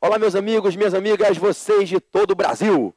Olá, meus amigos, minhas amigas, vocês de todo o Brasil.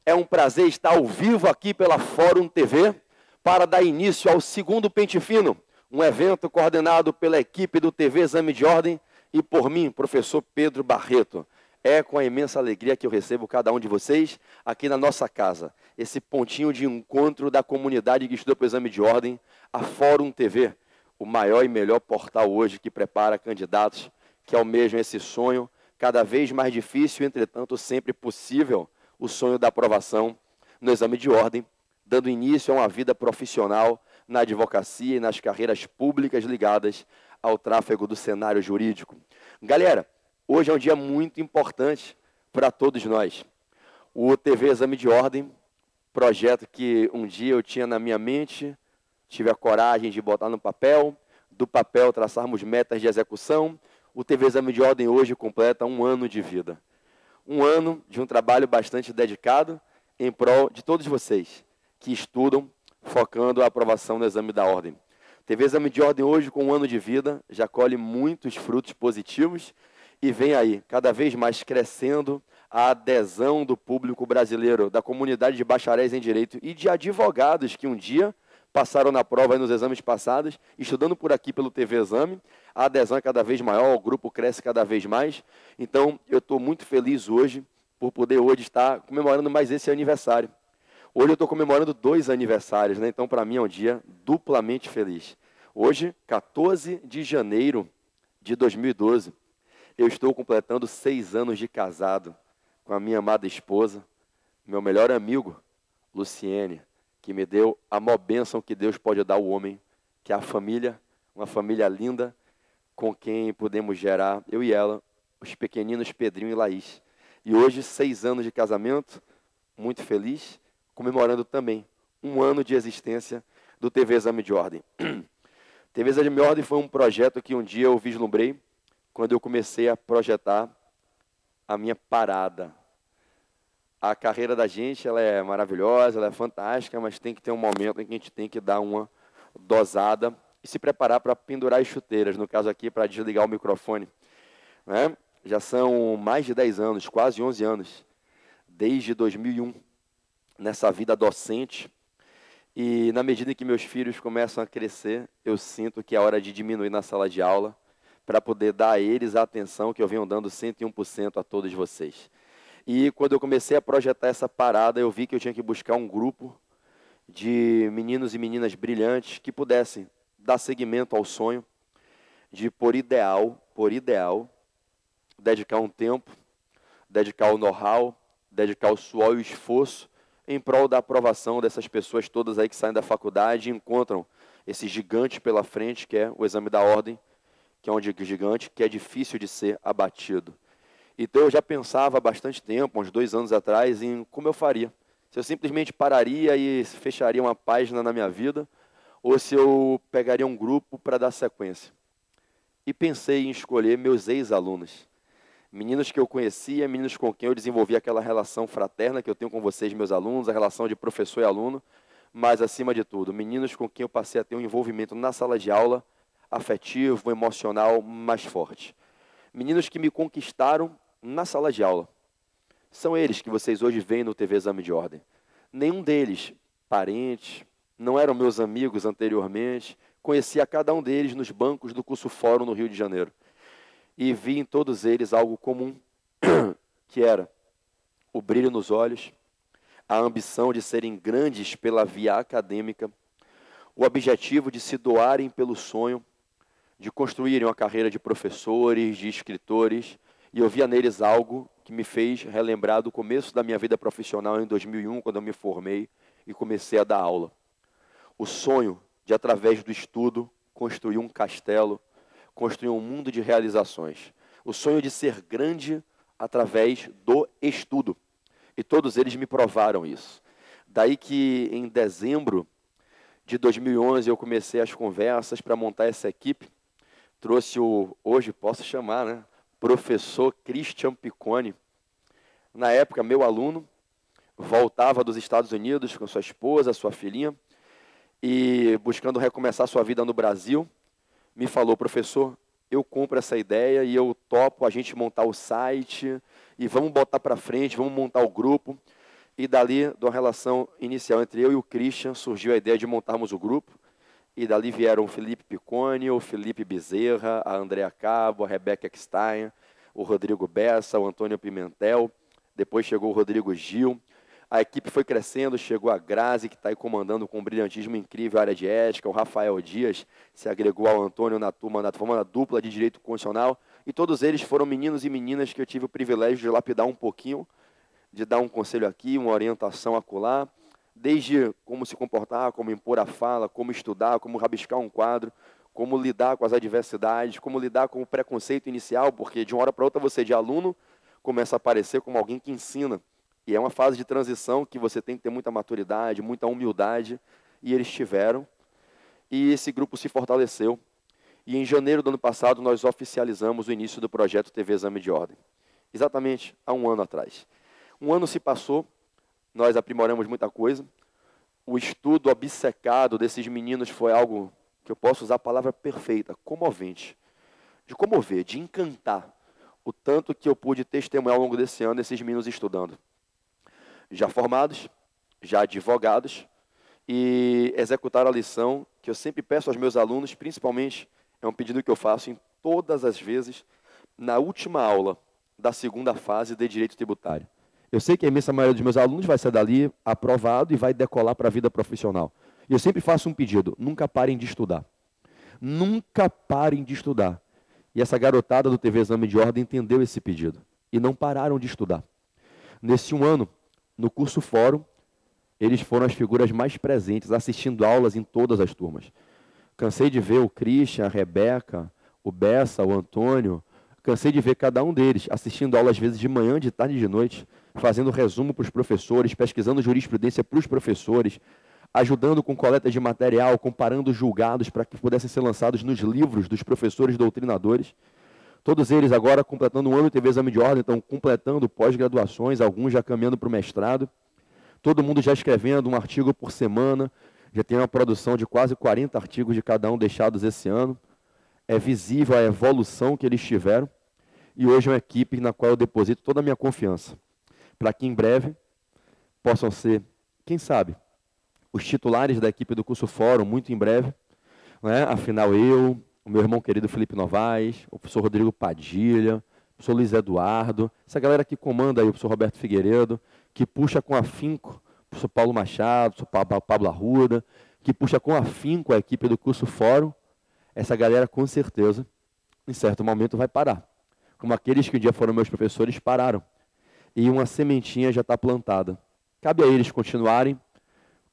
É um prazer estar ao vivo aqui pela Fórum TV para dar início ao segundo Pente Fino, um evento coordenado pela equipe do TV Exame de Ordem e por mim, professor Pedro Barreto. É com a imensa alegria que eu recebo cada um de vocês aqui na nossa casa. Esse pontinho de encontro da comunidade que estuda para o Exame de Ordem, a Fórum TV, o maior e melhor portal hoje que prepara candidatos que almejam esse sonho, cada vez mais difícil, entretanto sempre possível, o sonho da aprovação no Exame de Ordem, dando início a uma vida profissional na advocacia e nas carreiras públicas ligadas ao tráfego do cenário jurídico. Galera, hoje é um dia muito importante para todos nós. O TV Exame de Ordem, projeto que um dia eu tinha na minha mente, tive a coragem de botar no papel, do papel traçarmos metas de execução. O TV Exame de Ordem hoje completa 1 ano de vida. 1 ano de um trabalho bastante dedicado em prol de todos vocês que estudam, focando a aprovação no Exame da Ordem. TV Exame de Ordem hoje, com 1 ano de vida, já colhe muitos frutos positivos e vem aí, cada vez mais crescendo a adesão do público brasileiro, da comunidade de bacharéis em Direito e de advogados que um dia passaram na prova e nos exames passados, estudando por aqui pelo TV Exame. A adesão é cada vez maior, o grupo cresce cada vez mais. Então, eu estou muito feliz hoje por poder hoje estar comemorando mais esse aniversário. Hoje eu estou comemorando 2 aniversários, né? Então, para mim é um dia duplamente feliz. Hoje, 14 de janeiro de 2012, eu estou completando 6 anos de casado com a minha amada esposa, meu melhor amigo, Luciene, que me deu a maior bênção que Deus pode dar ao homem, que é a família, uma família linda, com quem podemos gerar, eu e ela, os pequeninos Pedrinho e Laís. E hoje, 6 anos de casamento, muito feliz, comemorando também 1 ano de existência do TV Exame de Ordem. TV Exame de Ordem foi um projeto que um dia eu vislumbrei, quando eu comecei a projetar a minha parada. A carreira da gente, ela é maravilhosa, ela é fantástica, mas tem que ter um momento em que a gente tem que dar uma dosada e se preparar para pendurar as chuteiras, no caso aqui, para desligar o microfone. Né? Já são mais de 10 anos, quase 11 anos, desde 2001, nessa vida docente. E na medida em que meus filhos começam a crescer, eu sinto que é hora de diminuir na sala de aula, para poder dar a eles a atenção que eu venho dando 101% a todos vocês. E quando eu comecei a projetar essa parada, eu vi que eu tinha que buscar um grupo de meninos e meninas brilhantes que pudessem dar seguimento ao sonho de, por ideal, dedicar um tempo, dedicar o know-how, dedicar o suor e o esforço em prol da aprovação dessas pessoas todas aí que saem da faculdade e encontram esse gigante pela frente, que é o Exame da Ordem, que é um gigante que é difícil de ser abatido. Então eu já pensava há bastante tempo, uns 2 anos atrás, em como eu faria. Se eu simplesmente pararia e fecharia uma página na minha vida, ou se eu pegaria um grupo para dar sequência. E pensei em escolher meus ex-alunos. Meninos que eu conhecia, meninos com quem eu desenvolvi aquela relação fraterna que eu tenho com vocês, meus alunos, a relação de professor e aluno, mas, acima de tudo, meninos com quem eu passei a ter um envolvimento na sala de aula, afetivo, emocional, mais forte. Meninos que me conquistaram na sala de aula. São eles que vocês hoje veem no TV Exame de Ordem. Nenhum deles, parentes, não eram meus amigos anteriormente, conhecia cada um deles nos bancos do curso Fórum no Rio de Janeiro. E vi em todos eles algo comum, que era o brilho nos olhos, a ambição de serem grandes pela via acadêmica, o objetivo de se doarem pelo sonho, de construírem uma carreira de professores, de escritores, e eu via neles algo que me fez relembrar do começo da minha vida profissional em 2001, quando eu me formei e comecei a dar aula. O sonho de, através do estudo, construir um castelo, construir um mundo de realizações. O sonho de ser grande através do estudo. E todos eles me provaram isso. Daí que, em dezembro de 2011, eu comecei as conversas para montar essa equipe. Trouxe hoje posso chamar, né? Professor Christian Piccone. Na época, meu aluno, voltava dos Estados Unidos com sua esposa, sua filhinha, e buscando recomeçar sua vida no Brasil, me falou: professor, eu compro essa ideia e eu topo a gente montar o site e vamos botar para frente, vamos montar o grupo. E dali, de uma relação inicial entre eu e o Christian, surgiu a ideia de montarmos o grupo. E dali vieram o Felipe Piccone, o Felipe Bezerra, a Andrea Cabo, a Rebeca Eckstein, o Rodrigo Bessa, o Antônio Pimentel. Depois chegou o Rodrigo Gil. A equipe foi crescendo, chegou a Grazi, que está aí comandando com um brilhantismo incrível a área de ética. O Rafael Dias se agregou ao Antônio na turma, formando a dupla de direito constitucional. E todos eles foram meninos e meninas que eu tive o privilégio de lapidar um pouquinho, de dar um conselho aqui, uma orientação acolá, desde como se comportar, como impor a fala, como estudar, como rabiscar um quadro, como lidar com as adversidades, como lidar com o preconceito inicial, porque de uma hora para outra você de aluno começa a aparecer como alguém que ensina. E é uma fase de transição que você tem que ter muita maturidade, muita humildade, e eles tiveram. E esse grupo se fortaleceu. E em janeiro do ano passado nós oficializamos o início do projeto TV Exame de Ordem. Exatamente há um ano atrás. Um ano se passou, nós aprimoramos muita coisa. O estudo obcecado desses meninos foi algo que eu posso usar a palavra perfeita, comovente. De comover, de encantar. O tanto que eu pude testemunhar ao longo desse ano esses meninos estudando. Já formados, já advogados, e executaram a lição que eu sempre peço aos meus alunos, principalmente, é um pedido que eu faço em todas as vezes, na última aula da segunda fase de Direito Tributário. Eu sei que a imensa maioria dos meus alunos vai sair dali aprovado e vai decolar para a vida profissional. E eu sempre faço um pedido, nunca parem de estudar. Nunca parem de estudar. E essa garotada do TV Exame de Ordem entendeu esse pedido. E não pararam de estudar. Nesse um ano, no curso Fórum, eles foram as figuras mais presentes, assistindo aulas em todas as turmas. Cansei de ver o Christian, a Rebeca, o Bessa, o Antônio. Cansei de ver cada um deles assistindo aulas, às vezes, de manhã, de tarde e de noite, fazendo resumo para os professores, pesquisando jurisprudência para os professores, ajudando com coleta de material, comparando julgados para que pudessem ser lançados nos livros dos professores doutrinadores. Todos eles agora completando um ano de TV Exame de Ordem, então completando pós-graduações, alguns já caminhando para o mestrado. Todo mundo já escrevendo um artigo por semana, já tem uma produção de quase 40 artigos de cada um deixados esse ano. É visível a evolução que eles tiveram. E hoje é uma equipe na qual eu deposito toda a minha confiança, para que em breve possam ser, quem sabe, os titulares da equipe do curso Fórum, muito em breve. Né? Afinal, eu, o meu irmão querido Felipe Novaes, o professor Rodrigo Padilha, o professor Luiz Eduardo, essa galera que comanda aí, o professor Roberto Figueiredo, que puxa com afinco o professor Paulo Machado, o professor Pablo Arruda, que puxa com afinco a equipe do curso Fórum, essa galera com certeza, em certo momento, vai parar. Como aqueles que um dia foram meus professores pararam. E uma sementinha já está plantada. Cabe a eles continuarem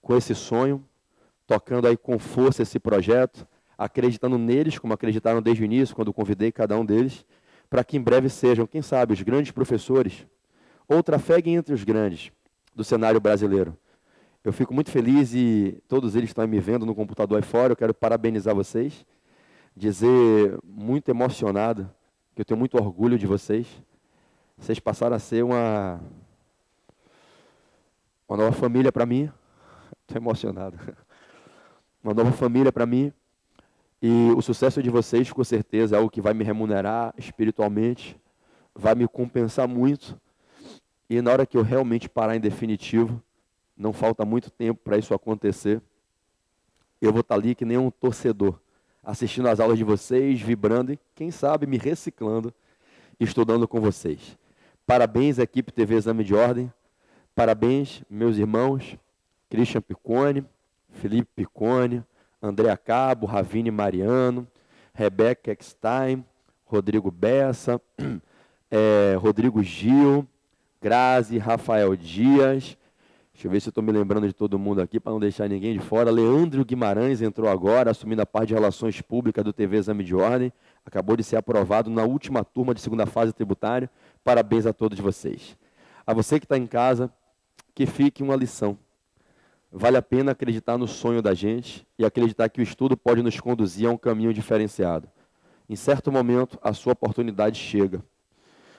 com esse sonho, tocando aí com força esse projeto, acreditando neles, como acreditaram desde o início, quando convidei cada um deles, para que em breve sejam, quem sabe, os grandes professores, ou trafeguem entre os grandes do cenário brasileiro. Eu fico muito feliz e todos eles estão me vendo no computador aí fora, eu quero parabenizar vocês, dizer muito emocionado, que eu tenho muito orgulho de vocês. Vocês passaram a ser uma nova família para mim. Estou emocionado. Uma nova família para mim. E o sucesso de vocês, com certeza, é algo que vai me remunerar espiritualmente, vai me compensar muito. E na hora que eu realmente parar em definitivo, não falta muito tempo para isso acontecer, eu vou estar ali que nem um torcedor, assistindo às aulas de vocês, vibrando e, quem sabe, me reciclando, estudando com vocês. Parabéns, equipe TV Exame de Ordem. Parabéns, meus irmãos, Christian Piccone, Felipe Piccone, Andrea Cabo, Ravine Mariano, Rebeca Eckstein, Rodrigo Bessa, Rodrigo Gil, Grazi, Rafael Dias. Deixa eu ver se eu estou me lembrando de todo mundo aqui, para não deixar ninguém de fora. Leandro Guimarães entrou agora, assumindo a parte de Relações Públicas do TV Exame de Ordem. Acabou de ser aprovado na última turma de segunda fase tributária. Parabéns a todos vocês. A você que está em casa, que fique uma lição. Vale a pena acreditar no sonho da gente e acreditar que o estudo pode nos conduzir a um caminho diferenciado. Em certo momento, a sua oportunidade chega.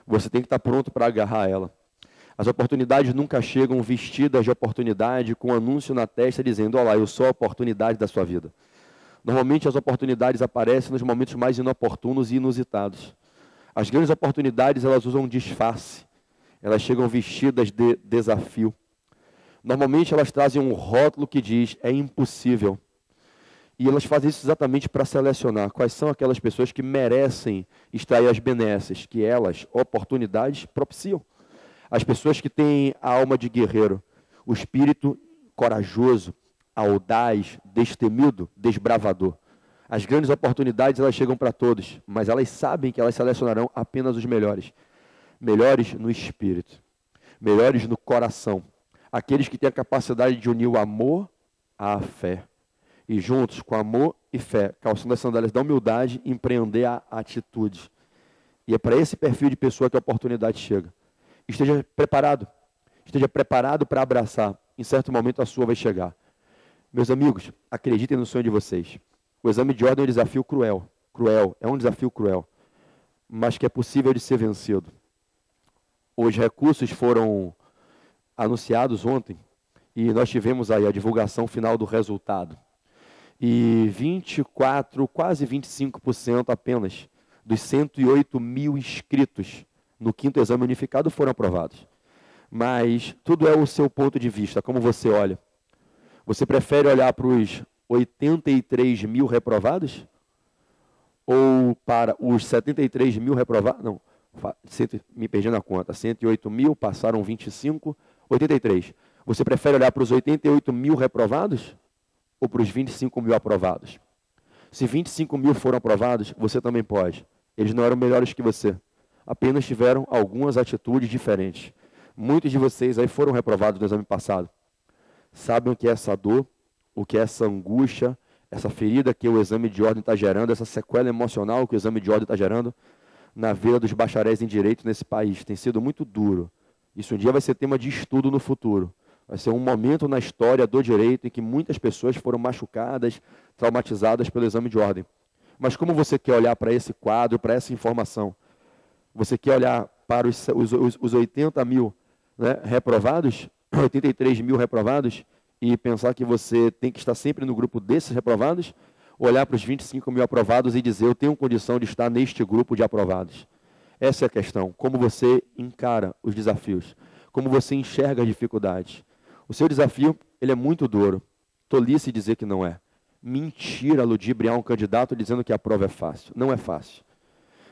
Você tem que estar pronto para agarrar ela. As oportunidades nunca chegam vestidas de oportunidade, com um anúncio na testa dizendo: olha lá, eu sou a oportunidade da sua vida. Normalmente as oportunidades aparecem nos momentos mais inoportunos e inusitados. As grandes oportunidades, elas usam disfarce. Elas chegam vestidas de desafio. Normalmente elas trazem um rótulo que diz, é impossível. E elas fazem isso exatamente para selecionar quais são aquelas pessoas que merecem extrair as benesses que elas, oportunidades, propiciam. As pessoas que têm a alma de guerreiro, o espírito corajoso, audaz, destemido, desbravador. As grandes oportunidades, elas chegam para todos, mas elas sabem que elas selecionarão apenas os melhores. Melhores no espírito, melhores no coração. Aqueles que têm a capacidade de unir o amor à fé. E juntos, com amor e fé, calçando as sandálias da humildade, empreender a atitude. E é para esse perfil de pessoa que a oportunidade chega. Esteja preparado para abraçar. Em certo momento a sua vai chegar. Meus amigos, acreditem no sonho de vocês. O exame de ordem é um desafio cruel. É um desafio cruel. Mas que é possível de ser vencido. Os recursos foram anunciados ontem. E nós tivemos aí a divulgação final do resultado. E 24, quase 25% apenas dos 108 mil inscritos no 5º exame unificado foram aprovados. Mas tudo é o seu ponto de vista, como você olha. Você prefere olhar para os 83 mil reprovados? Ou para os 73 mil reprovados? Não, me perdi na conta. 108 mil, passaram 25, 83. Você prefere olhar para os 88 mil reprovados? Ou para os 25 mil aprovados? Se 25 mil foram aprovados, você também pode. Eles não eram melhores que você. Apenas tiveram algumas atitudes diferentes. Muitos de vocês aí foram reprovados no exame passado. Sabem o que é essa dor, o que é essa angústia, essa ferida que o exame de ordem está gerando, essa sequela emocional que o exame de ordem está gerando na vida dos bacharéis em direito nesse país. Tem sido muito duro. Isso um dia vai ser tema de estudo no futuro. Vai ser um momento na história do direito em que muitas pessoas foram machucadas, traumatizadas pelo exame de ordem. Mas como você quer olhar para esse quadro, para essa informação? Você quer olhar para os 80 mil, né, reprovados, 83 mil reprovados, e pensar que você tem que estar sempre no grupo desses reprovados? Ou olhar para os 25 mil aprovados e dizer, eu tenho condição de estar neste grupo de aprovados? Essa é a questão. Como você encara os desafios? Como você enxerga as dificuldades? O seu desafio, ele é muito duro. Tolice dizer que não é. Mentira ludibriar um candidato dizendo que a prova é fácil. Não é fácil.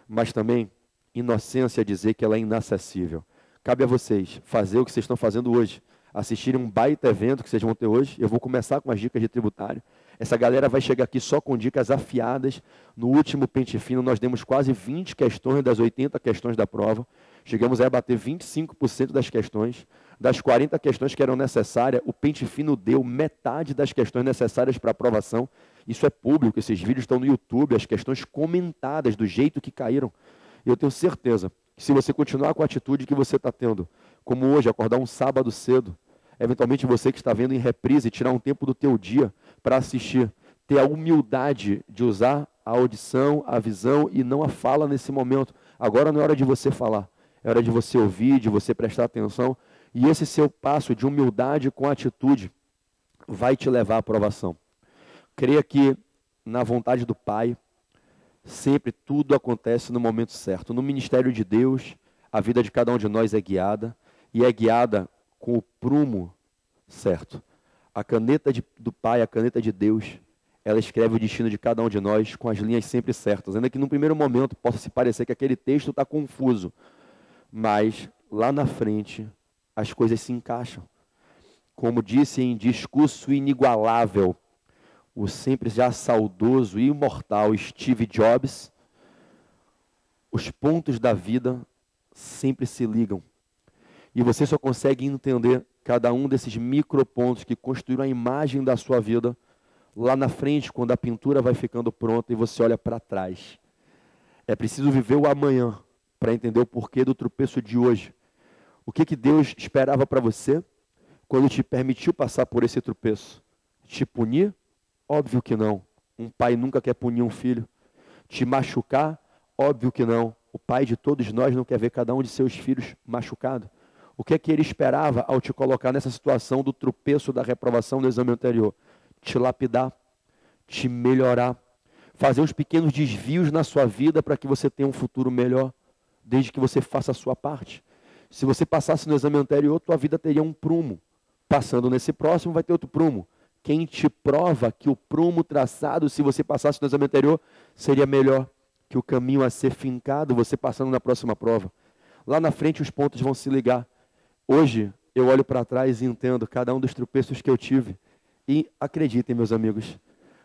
Mas também, inocência dizer que ela é inacessível. Cabe a vocês fazer o que vocês estão fazendo hoje. Assistirem um baita evento que vocês vão ter hoje. Eu vou começar com as dicas de tributário. Essa galera vai chegar aqui só com dicas afiadas. No último Pente Fino, nós demos quase 20 questões das 80 questões da prova. Chegamos a bater 25% das questões. Das 40 questões que eram necessárias, o Pente Fino deu metade das questões necessárias para aprovação. Isso é público, esses vídeos estão no YouTube, as questões comentadas do jeito que caíram. Eu tenho certeza que se você continuar com a atitude que você está tendo, como hoje, acordar um sábado cedo, eventualmente você que está vendo em reprise, tirar um tempo do teu dia para assistir, ter a humildade de usar a audição, a visão e não a fala nesse momento. Agora não é hora de você falar, é hora de você ouvir, de você prestar atenção. E esse seu passo de humildade com atitude vai te levar à aprovação. Creia que na vontade do Pai, sempre tudo acontece no momento certo. No ministério de Deus, a vida de cada um de nós é guiada, e é guiada com o prumo certo. A caneta do Pai, a caneta de Deus, ela escreve o destino de cada um de nós com as linhas sempre certas. Ainda que no primeiro momento possa se parecer que aquele texto está confuso, mas lá na frente as coisas se encaixam. Como disse em discurso inigualável o sempre já saudoso e imortal Steve Jobs, os pontos da vida sempre se ligam. E você só consegue entender cada um desses micropontos que construíram a imagem da sua vida lá na frente, quando a pintura vai ficando pronta e você olha para trás. É preciso viver o amanhã para entender o porquê do tropeço de hoje. O que Deus esperava para você quando te permitiu passar por esse tropeço? Te punir? Óbvio que não. Um pai nunca quer punir um filho. Te machucar? Óbvio que não. O pai de todos nós não quer ver cada um de seus filhos machucado. O que é que ele esperava ao te colocar nessa situação do tropeço da reprovação do exame anterior? Te lapidar, te melhorar, fazer uns pequenos desvios na sua vida para que você tenha um futuro melhor, desde que você faça a sua parte. Se você passasse no exame anterior, tua vida teria um prumo. Passando nesse próximo, vai ter outro prumo. Quem te prova que o prumo traçado, se você passasse no exame anterior, seria melhor que o caminho a ser fincado, você passando na próxima prova. Lá na frente os pontos vão se ligar. Hoje eu olho para trás e entendo cada um dos tropeços que eu tive. E acreditem, meus amigos,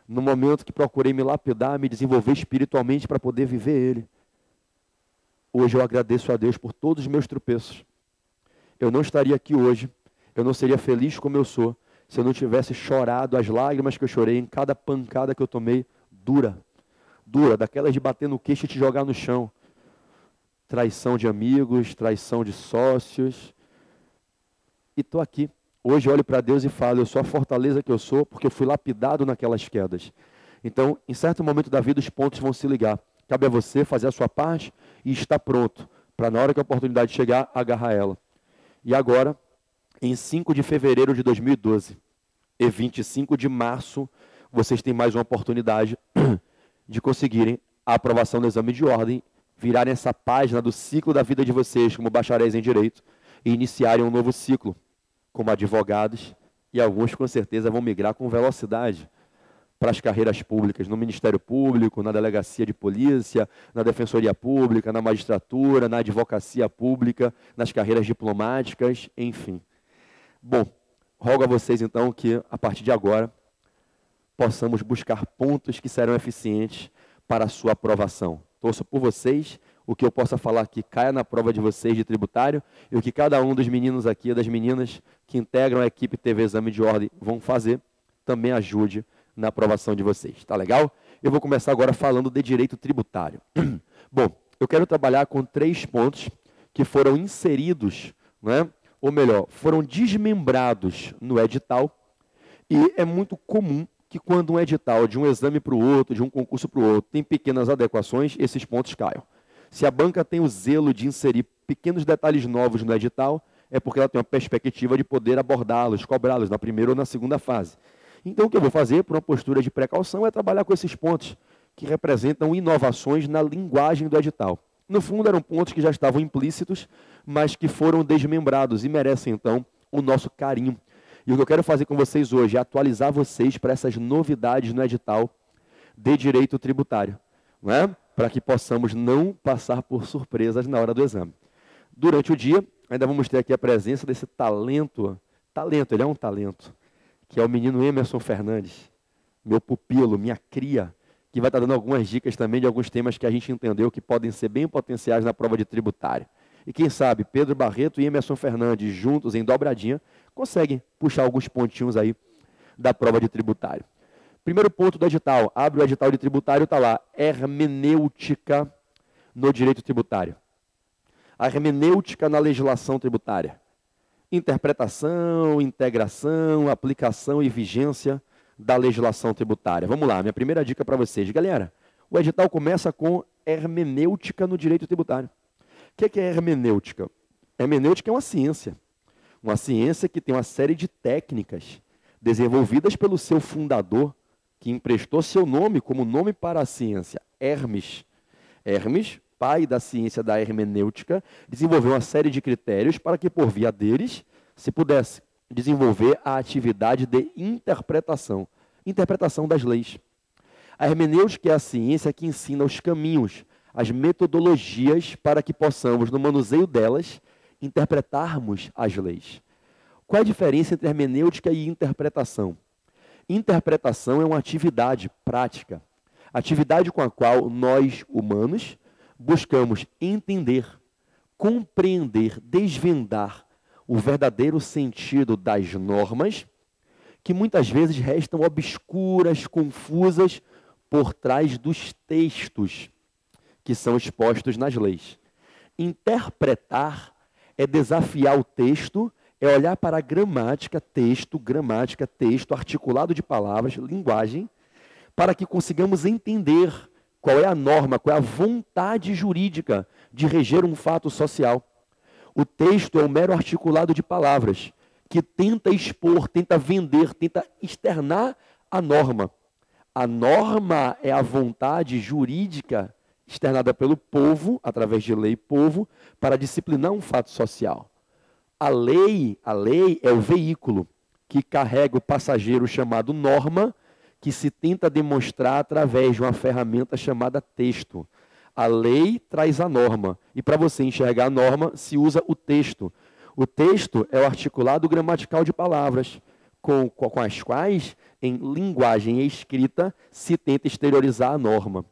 no momento que procurei me lapidar, me desenvolver espiritualmente para poder viver ele, hoje eu agradeço a Deus por todos os meus tropeços. Eu não estaria aqui hoje, eu não seria feliz como eu sou, se eu não tivesse chorado as lágrimas que eu chorei em cada pancada que eu tomei, dura, daquelas de bater no queixo e te jogar no chão. Traição de amigos, traição de sócios. E estou aqui. Hoje eu olho para Deus e falo, eu sou a fortaleza que eu sou, porque eu fui lapidado naquelas quedas. Então, em certo momento da vida, os pontos vão se ligar. Cabe a você fazer a sua parte e estar pronto, para na hora que a oportunidade chegar, agarrar ela. E agora, em 5 de fevereiro de 2012 e 25 de março, vocês têm mais uma oportunidade de conseguirem a aprovação do exame de ordem, virarem essa página do ciclo da vida de vocês como bacharéis em Direito e iniciarem um novo ciclo como advogados, e alguns com certeza vão migrar com velocidade para as carreiras públicas, no Ministério Público, na Delegacia de Polícia, na Defensoria Pública, na Magistratura, na Advocacia Pública, nas carreiras diplomáticas, enfim. Bom, rogo a vocês então que, a partir de agora, possamos buscar pontos que serão eficientes para a sua aprovação. Torço por vocês, o que eu possa falar aqui caia na prova de vocês de tributário, e o que cada um dos meninos aqui, das meninas que integram a equipe TV Exame de Ordem vão fazer, também ajude na aprovação de vocês. Tá legal? Eu vou começar agora falando de direito tributário. Bom, eu quero trabalhar com 3 pontos que foram inseridos, né? Ou melhor, foram desmembrados no edital, e é muito comum que quando um edital de um exame para o outro, de um concurso para o outro, tem pequenas adequações, esses pontos caiam. Se a banca tem o zelo de inserir pequenos detalhes novos no edital, é porque ela tem uma perspectiva de poder abordá-los, cobrá-los na primeira ou na segunda fase. Então, o que eu vou fazer, por uma postura de precaução, é trabalhar com esses pontos que representam inovações na linguagem do edital. No fundo, eram pontos que já estavam implícitos, mas que foram desmembrados e merecem, então, o nosso carinho. E o que eu quero fazer com vocês hoje é atualizar vocês para essas novidades no edital de direito tributário, não é? Para que possamos não passar por surpresas na hora do exame. Durante o dia, ainda vamos ter aqui a presença desse talento, ele é um talento, que é o menino Emerson Fernandes, meu pupilo, minha cria, que vai estar dando algumas dicas também de alguns temas que a gente entendeu que podem ser bem potenciais na prova de tributário. E quem sabe, Pedro Barreto e Emerson Fernandes, juntos em dobradinha, conseguem puxar alguns pontinhos aí da prova de tributário. Primeiro ponto do edital, abre o edital de tributário, está lá, hermenêutica no direito tributário. A hermenêutica na legislação tributária. Interpretação, integração, aplicação e vigência da legislação tributária. Vamos lá, minha primeira dica para vocês. Galera, o edital começa com hermenêutica no direito tributário. O que é hermenêutica? Hermenêutica é uma ciência que tem uma série de técnicas desenvolvidas pelo seu fundador, que emprestou seu nome como nome para a ciência, Hermes. Hermes, pai da ciência da hermenêutica, desenvolveu uma série de critérios para que, por via deles, se pudesse desenvolver a atividade de interpretação das leis. A hermenêutica é a ciência que ensina os caminhos, as metodologias para que possamos, no manuseio delas, interpretarmos as leis. Qual é a diferença entre hermenêutica e interpretação? Interpretação é uma atividade prática, atividade com a qual nós, humanos, buscamos entender, compreender, desvendar o verdadeiro sentido das normas, que muitas vezes restam obscuras, confusas, por trás dos textos que são expostos nas leis. Interpretar é desafiar o texto, é olhar para a gramática, texto, articulado de palavras, linguagem, para que consigamos entender qual é a norma, qual é a vontade jurídica de reger um fato social. O texto é um mero articulado de palavras que tenta expor, tenta vender, tenta externar a norma. A norma é a vontade jurídica externada pelo povo, através de lei povo, para disciplinar um fato social. A lei é o veículo que carrega o passageiro chamado norma, que se tenta demonstrar através de uma ferramenta chamada texto. A lei traz a norma, e para você enxergar a norma, se usa o texto. O texto é o articulado gramatical de palavras, com as quais, em linguagem escrita, se tenta exteriorizar a norma.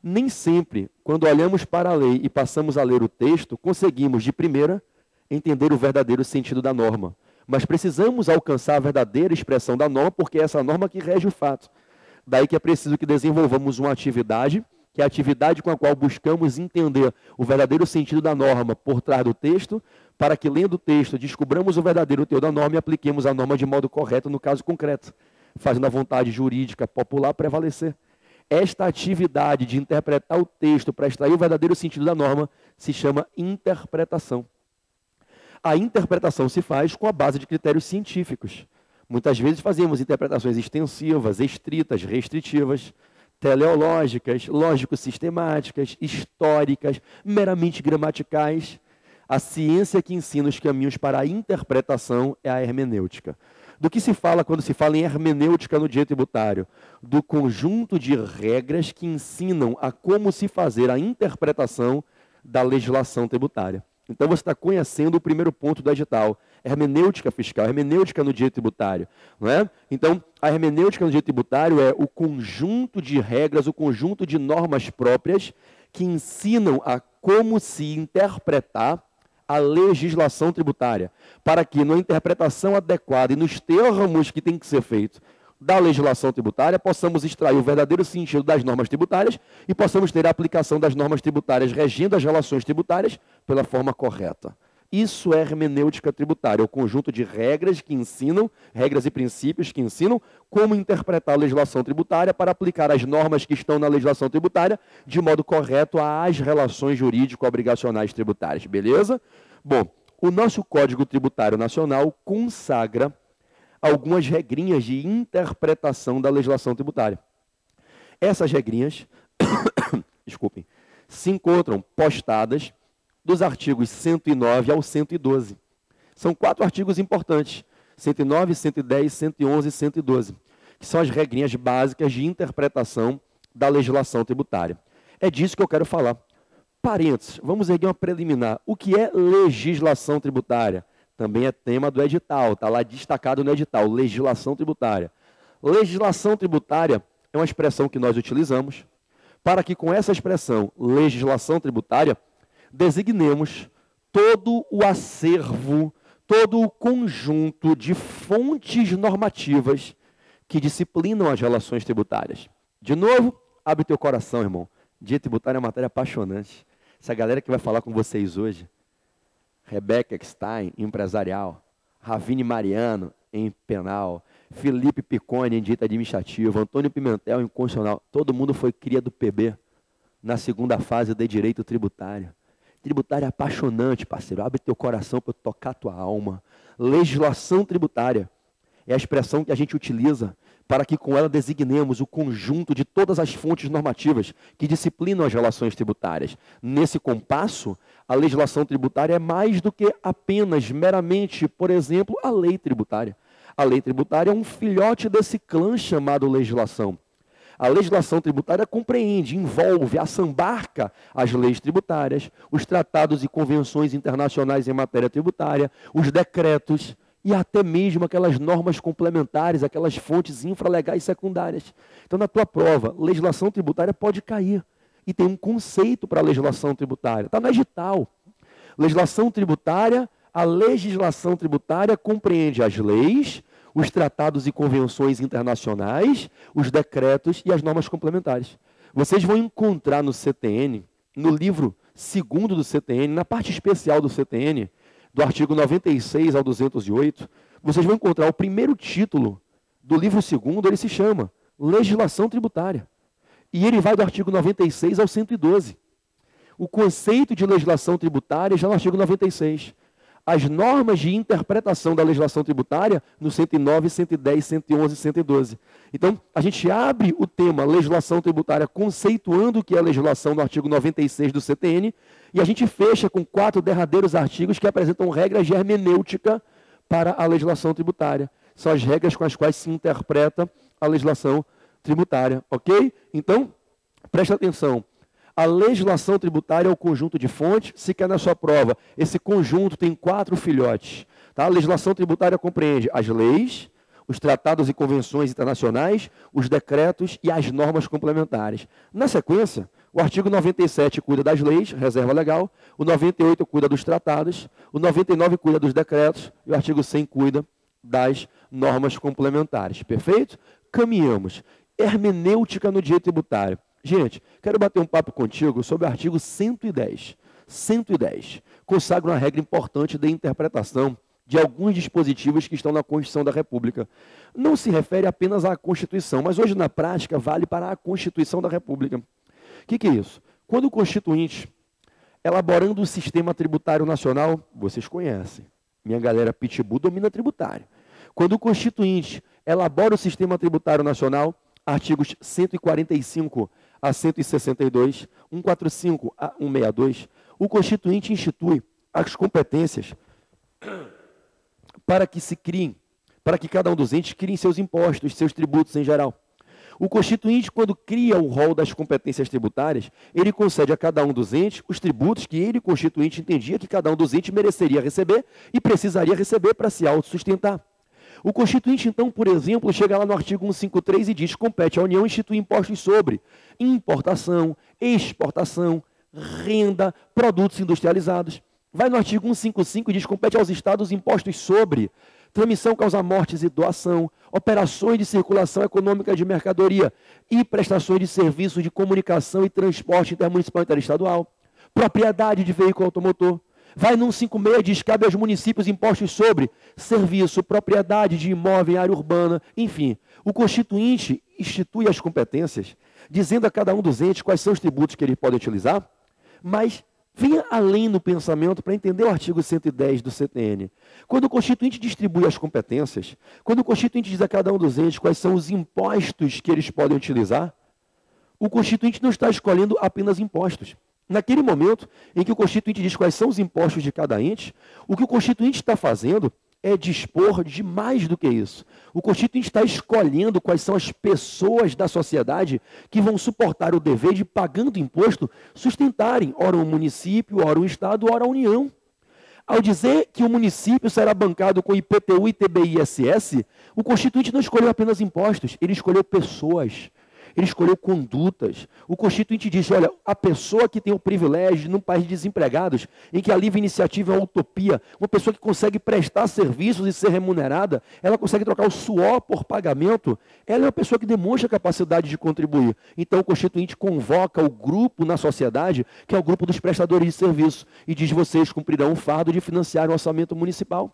Nem sempre, quando olhamos para a lei e passamos a ler o texto, conseguimos, de primeira, entender o verdadeiro sentido da norma. Mas precisamos alcançar a verdadeira expressão da norma, porque é essa norma que rege o fato. Daí que é preciso que desenvolvamos uma atividade, que é a atividade com a qual buscamos entender o verdadeiro sentido da norma por trás do texto, para que, lendo o texto, descobramos o verdadeiro teor da norma e apliquemos a norma de modo correto no caso concreto, fazendo a vontade jurídica popular prevalecer. Esta atividade de interpretar o texto para extrair o verdadeiro sentido da norma se chama interpretação. A interpretação se faz com a base de critérios científicos. Muitas vezes fazemos interpretações extensivas, estritas, restritivas, teleológicas, lógico-sistemáticas, históricas, meramente gramaticais. A ciência que ensina os caminhos para a interpretação é a hermenêutica. Do que se fala quando se fala em hermenêutica no direito tributário? Do conjunto de regras que ensinam a como se fazer a interpretação da legislação tributária. Então você está conhecendo o primeiro ponto do edital, hermenêutica fiscal, hermenêutica no direito tributário. Não é? Então, a hermenêutica no direito tributário é o conjunto de regras, o conjunto de normas próprias que ensinam a como se interpretar a legislação tributária, para que na interpretação adequada e nos termos que tem que ser feito da legislação tributária, possamos extrair o verdadeiro sentido das normas tributárias e possamos ter a aplicação das normas tributárias regendo as relações tributárias pela forma correta. Isso é hermenêutica tributária, o conjunto de regras que ensinam, regras e princípios que ensinam como interpretar a legislação tributária para aplicar as normas que estão na legislação tributária de modo correto às relações jurídico-obrigacionais tributárias. Beleza? Bom, o nosso Código Tributário Nacional consagra algumas regrinhas de interpretação da legislação tributária. Essas regrinhas, desculpem, se encontram postadas dos artigos 109 ao 112. São 4 artigos importantes, 109, 110, 111 e 112, que são as regrinhas básicas de interpretação da legislação tributária. É disso que eu quero falar. Parênteses, vamos erguer uma preliminar. O que é legislação tributária? Também é tema do edital, está lá destacado no edital, legislação tributária. Legislação tributária é uma expressão que nós utilizamos para que com essa expressão, legislação tributária, designemos todo o acervo, todo o conjunto de fontes normativas que disciplinam as relações tributárias. De novo, abre teu coração, irmão. Direito tributário é uma matéria apaixonante. Essa galera que vai falar com vocês hoje, Rebeca Eckstein, empresarial, Ravine Mariano, em penal, Felipe Piccone, em direito administrativo, Antônio Pimentel, em constitucional, todo mundo foi cria do PB, na segunda fase de direito tributário. Tributário é apaixonante, parceiro. Abre teu coração para tocar tua alma. Legislação tributária é a expressão que a gente utiliza para que com ela designemos o conjunto de todas as fontes normativas que disciplinam as relações tributárias. Nesse compasso, a legislação tributária é mais do que apenas, meramente, por exemplo, a lei tributária. A lei tributária é um filhote desse clã chamado legislação. A legislação tributária compreende, envolve, assambarca as leis tributárias, os tratados e convenções internacionais em matéria tributária, os decretos e até mesmo aquelas normas complementares, aquelas fontes infralegais secundárias. Então, na tua prova, legislação tributária pode cair. E tem um conceito para a legislação tributária. Está no edital. Legislação tributária, a legislação tributária compreende as leis, os tratados e convenções internacionais, os decretos e as normas complementares. Vocês vão encontrar no CTN, no livro 2º do CTN, na parte especial do CTN, do artigo 96 ao 208, vocês vão encontrar o primeiro título do livro 2º, ele se chama Legislação Tributária. E ele vai do artigo 96 ao 112. O conceito de legislação tributária já no artigo 96. as normas de interpretação da legislação tributária no 109, 110, 111 e 112. Então, a gente abre o tema legislação tributária conceituando o que é a legislação no artigo 96 do CTN e a gente fecha com 4 derradeiros artigos que apresentam regras de hermenêutica para a legislação tributária. São as regras com as quais se interpreta a legislação tributária, ok? Então, presta atenção. A legislação tributária é o conjunto de fontes. Se quer na sua prova, esse conjunto tem 4 filhotes. Tá? A legislação tributária compreende as leis, os tratados e convenções internacionais, os decretos e as normas complementares. Na sequência, o artigo 97 cuida das leis, reserva legal, o 98 cuida dos tratados, o 99 cuida dos decretos e o artigo 100 cuida das normas complementares. Perfeito? Caminhamos. Hermenêutica no direito tributário. Gente, quero bater um papo contigo sobre o artigo 110. 110 consagra uma regra importante de interpretação de alguns dispositivos que estão na Constituição da República. Não se refere apenas à Constituição, mas hoje na prática vale para a Constituição da República. O que é isso? Quando o Constituinte, elaborando o sistema tributário nacional, vocês conhecem, minha galera pitbull domina tributário. Quando o Constituinte elabora o sistema tributário nacional, artigos 145 a 162, 145 a 162, o Constituinte institui as competências para que se criem, para que cada um dos entes crie seus impostos, seus tributos em geral. O Constituinte, quando cria o rol das competências tributárias, ele concede a cada um dos entes os tributos que ele, Constituinte, entendia que cada um dos entes mereceria receber e precisaria receber para se autossustentar. O Constituinte, então, por exemplo, chega lá no artigo 153 e diz: compete à União instituir impostos sobre importação, exportação, renda, produtos industrializados. Vai no artigo 155 e diz: compete aos estados impostos sobre transmissão, causa mortes e doação, operações de circulação econômica de mercadoria e prestações de serviços de comunicação e transporte intermunicipal e interestadual, propriedade de veículo automotor. Vai no 156 e diz: cabe aos municípios impostos sobre serviço, propriedade de imóvel em área urbana, enfim. O Constituinte institui as competências, dizendo a cada um dos entes quais são os tributos que ele pode utilizar, mas venha além no pensamento para entender o artigo 110 do CTN. Quando o Constituinte distribui as competências, quando o Constituinte diz a cada um dos entes quais são os impostos que eles podem utilizar, o Constituinte não está escolhendo apenas impostos. Naquele momento em que o Constituinte diz quais são os impostos de cada ente, o que o Constituinte está fazendo é dispor de mais do que isso. O Constituinte está escolhendo quais são as pessoas da sociedade que vão suportar o dever de, pagando imposto, sustentarem, ora um município, ora um estado, ora a União. Ao dizer que o município será bancado com IPTU, ITBI e ISS, o Constituinte não escolheu apenas impostos, ele escolheu pessoas. Ele escolheu condutas. O Constituinte diz: olha, a pessoa que tem o privilégio, num país de desempregados, em que a livre iniciativa é uma utopia, uma pessoa que consegue prestar serviços e ser remunerada, ela consegue trocar o suor por pagamento, ela é uma pessoa que demonstra capacidade de contribuir. Então o Constituinte convoca o grupo na sociedade, que é o grupo dos prestadores de serviço, e diz: vocês cumprirão o fardo de financiar o orçamento municipal.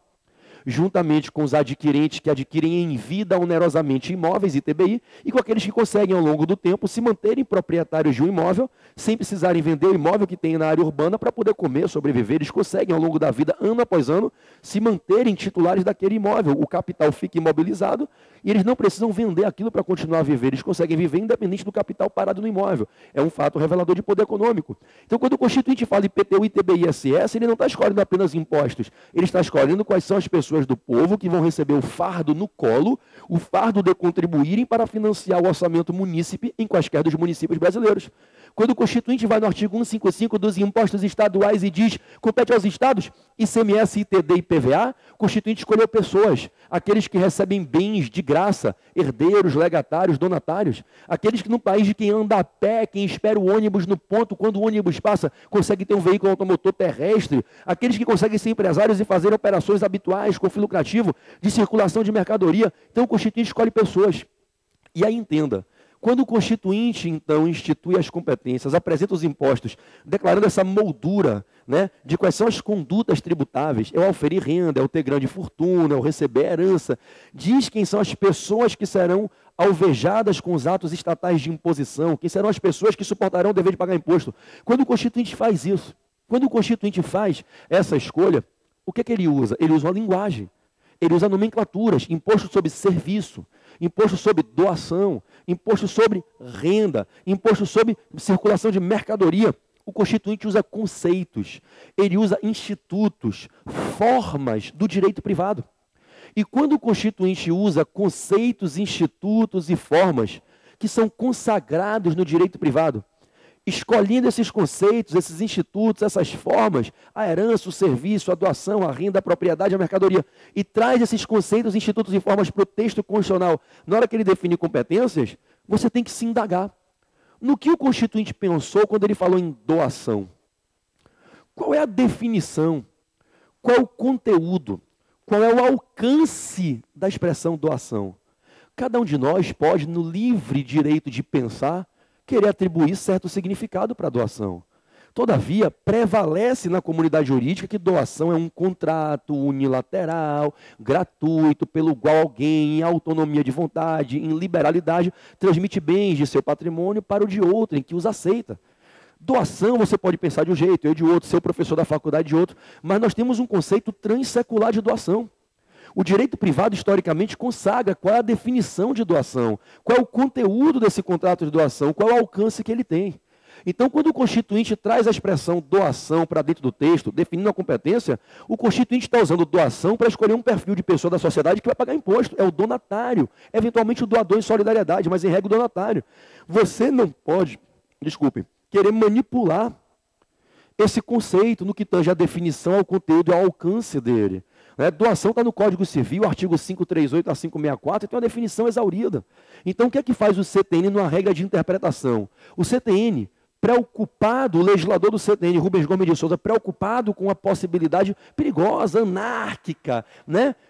Juntamente com os adquirentes que adquirem em vida onerosamente imóveis e TBI, e com aqueles que conseguem ao longo do tempo se manterem proprietários de um imóvel, sem precisarem vender o imóvel que tem na área urbana para poder comer, sobreviver. Eles conseguem ao longo da vida, ano após ano, se manterem titulares daquele imóvel. O capital fica imobilizado e eles não precisam vender aquilo para continuar a viver. Eles conseguem viver independente do capital parado no imóvel. É um fato revelador de poder econômico. Então, quando o Constituinte fala IPTU, ITBI e ISS, ele não está escolhendo apenas impostos. Ele está escolhendo quais são as pessoas do povo que vão receber o fardo no colo, o fardo de contribuírem para financiar o orçamento munícipe em quaisquer dos municípios brasileiros. Quando o Constituinte vai no artigo 155 dos impostos estaduais e diz: compete aos estados ICMS, ITD e PVA, o Constituinte escolheu pessoas, aqueles que recebem bens de graça, herdeiros, legatários, donatários, aqueles que no país de quem anda a pé, quem espera o ônibus no ponto, quando o ônibus passa, consegue ter um veículo automotor terrestre, aqueles que conseguem ser empresários e fazer operações habituais com fim lucrativo de circulação de mercadoria. Então o Constituinte escolhe pessoas. E aí entenda, quando o Constituinte, então, institui as competências, apresenta os impostos, declarando essa moldura, né, de quais são as condutas tributáveis, é o auferir renda, é o ter grande fortuna, é o receber herança, diz quem são as pessoas que serão alvejadas com os atos estatais de imposição, quem serão as pessoas que suportarão o dever de pagar imposto. Quando o Constituinte faz isso, quando o Constituinte faz essa escolha, o que ele usa? Ele usa uma linguagem. Ele usa nomenclaturas, imposto sobre serviço, imposto sobre doação, imposto sobre renda, imposto sobre circulação de mercadoria. O Constituinte usa conceitos, ele usa institutos, formas do direito privado. E quando o Constituinte usa conceitos, institutos e formas que são consagrados no direito privado, escolhendo esses conceitos, esses institutos, essas formas, a herança, o serviço, a doação, a renda, a propriedade, a mercadoria, e traz esses conceitos, institutos e formas para o texto constitucional, na hora que ele define competências, você tem que se indagar. No que o Constituinte pensou quando ele falou em doação? Qual é a definição? Qual é o conteúdo? Qual é o alcance da expressão doação? Cada um de nós pode, no livre direito de pensar, querer atribuir certo significado para a doação. Todavia, prevalece na comunidade jurídica que doação é um contrato unilateral, gratuito, pelo qual alguém, em autonomia de vontade, em liberalidade, transmite bens de seu patrimônio para o de outro, em que os aceita. Doação você pode pensar de um jeito, eu de outro, ser o professor da faculdade de outro, mas nós temos um conceito transsecular de doação. O direito privado, historicamente, consagra qual é a definição de doação, qual é o conteúdo desse contrato de doação, qual é o alcance que ele tem. Então, quando o Constituinte traz a expressão doação para dentro do texto, definindo a competência, o Constituinte está usando doação para escolher um perfil de pessoa da sociedade que vai pagar imposto. É o donatário, eventualmente o doador em solidariedade, mas em regra o donatário. Você não pode, querer manipular esse conceito no que tange a definição, ao conteúdo e ao alcance dele. Doação está no Código Civil, artigo 538 a 564, e tem uma definição exaurida. Então, o que é que faz o CTN numa regra de interpretação? O CTN, preocupado, o legislador do CTN, Rubens Gomes de Souza, preocupado com a possibilidade perigosa, anárquica,